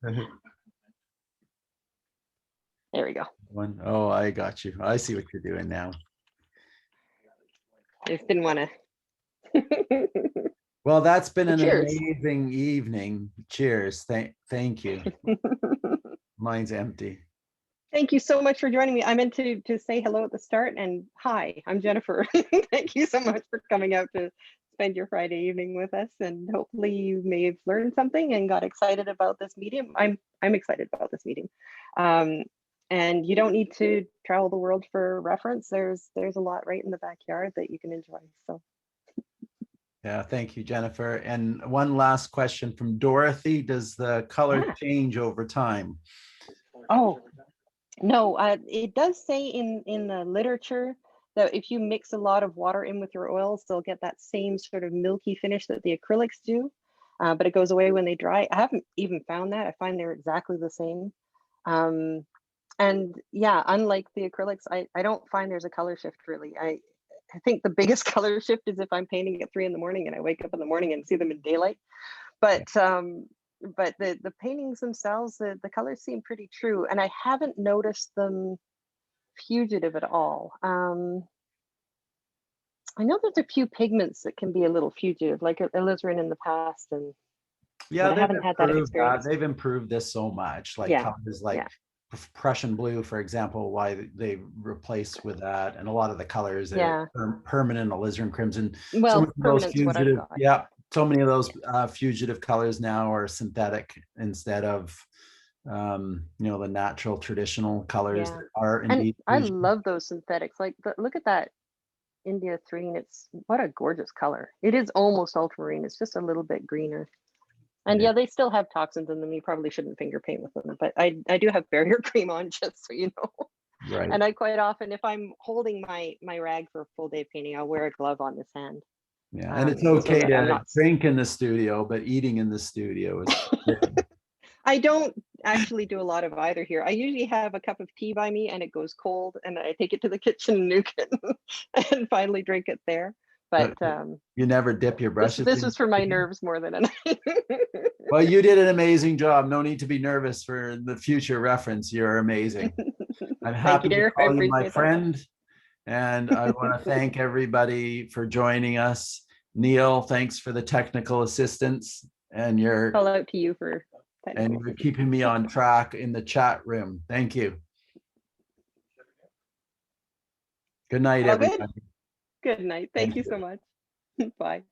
There we go. Oh, I got you. I see what you're doing now. Just didn't want to. Well, that's been an Cheers. amazing evening. Cheers. Thank you. Mine's empty. Thank you so much for joining me. I meant to say hello at the start and hi, I'm Jennifer. Thank you so much for coming out to spend your Friday evening with us, and hopefully you may have learned something and got excited about this medium. I'm excited about this medium. And you don't need to travel the world for reference. There's a lot right in the backyard that you can enjoy. So Yeah, thank you, Jennifer. And one last question from Dorothy. Does the color change over time? Oh, no, it does say in the literature that if you mix a lot of water in with your oils, they'll get that same sort of milky finish that the acrylics do, but it goes away when they dry. I haven't even found that. I find they're exactly the same. And yeah, unlike the acrylics, I don't find there's a color shift really. I think the biggest color shift is if I'm painting at 3 in the morning and I wake up in the morning and see them in daylight. But the paintings themselves, the colors seem pretty true, and I haven't noticed them fugitive at all. I know there's a few pigments that can be a little fugitive, like alizarin in the past, and Yeah, I haven't had that experience. They've improved this so much. Like colors like Prussian blue, for example, why they replace with that, and a lot of the colors are permanent alizarin crimson. Well, permanent's what I've got. So many of those fugitive colors now are synthetic instead of you know, the natural traditional colors that are indeed. And I love those synthetics. Like, look at that India 3, and it's what a gorgeous color. It is almost ultramarine. It's just a little bit greener. And yeah, they still have toxins in them. You probably shouldn't finger paint with them, but I do have barrier cream on, just so you know. Right. And I quite often, if I'm holding my rag for a full day painting, I'll wear a glove on this hand. Yeah, and it's okay to drink in the studio, but eating in the studio is good. I don't actually do a lot of either here. I usually have a cup of tea by me and it goes cold, and I take it to the kitchen and nuke it and finally drink it there. But you never dip your brushes. This is for my nerves more than anything. Well, you did an amazing job. No need to be nervous for the future reference. You're amazing. I'm happy to call you my friend. And I want to thank everybody for joining us. Neil, thanks for the technical assistance, and your call out to you for and you're keeping me on track in the chat room. Thank you. Good night, everybody. Good night. Thank you so much. Bye.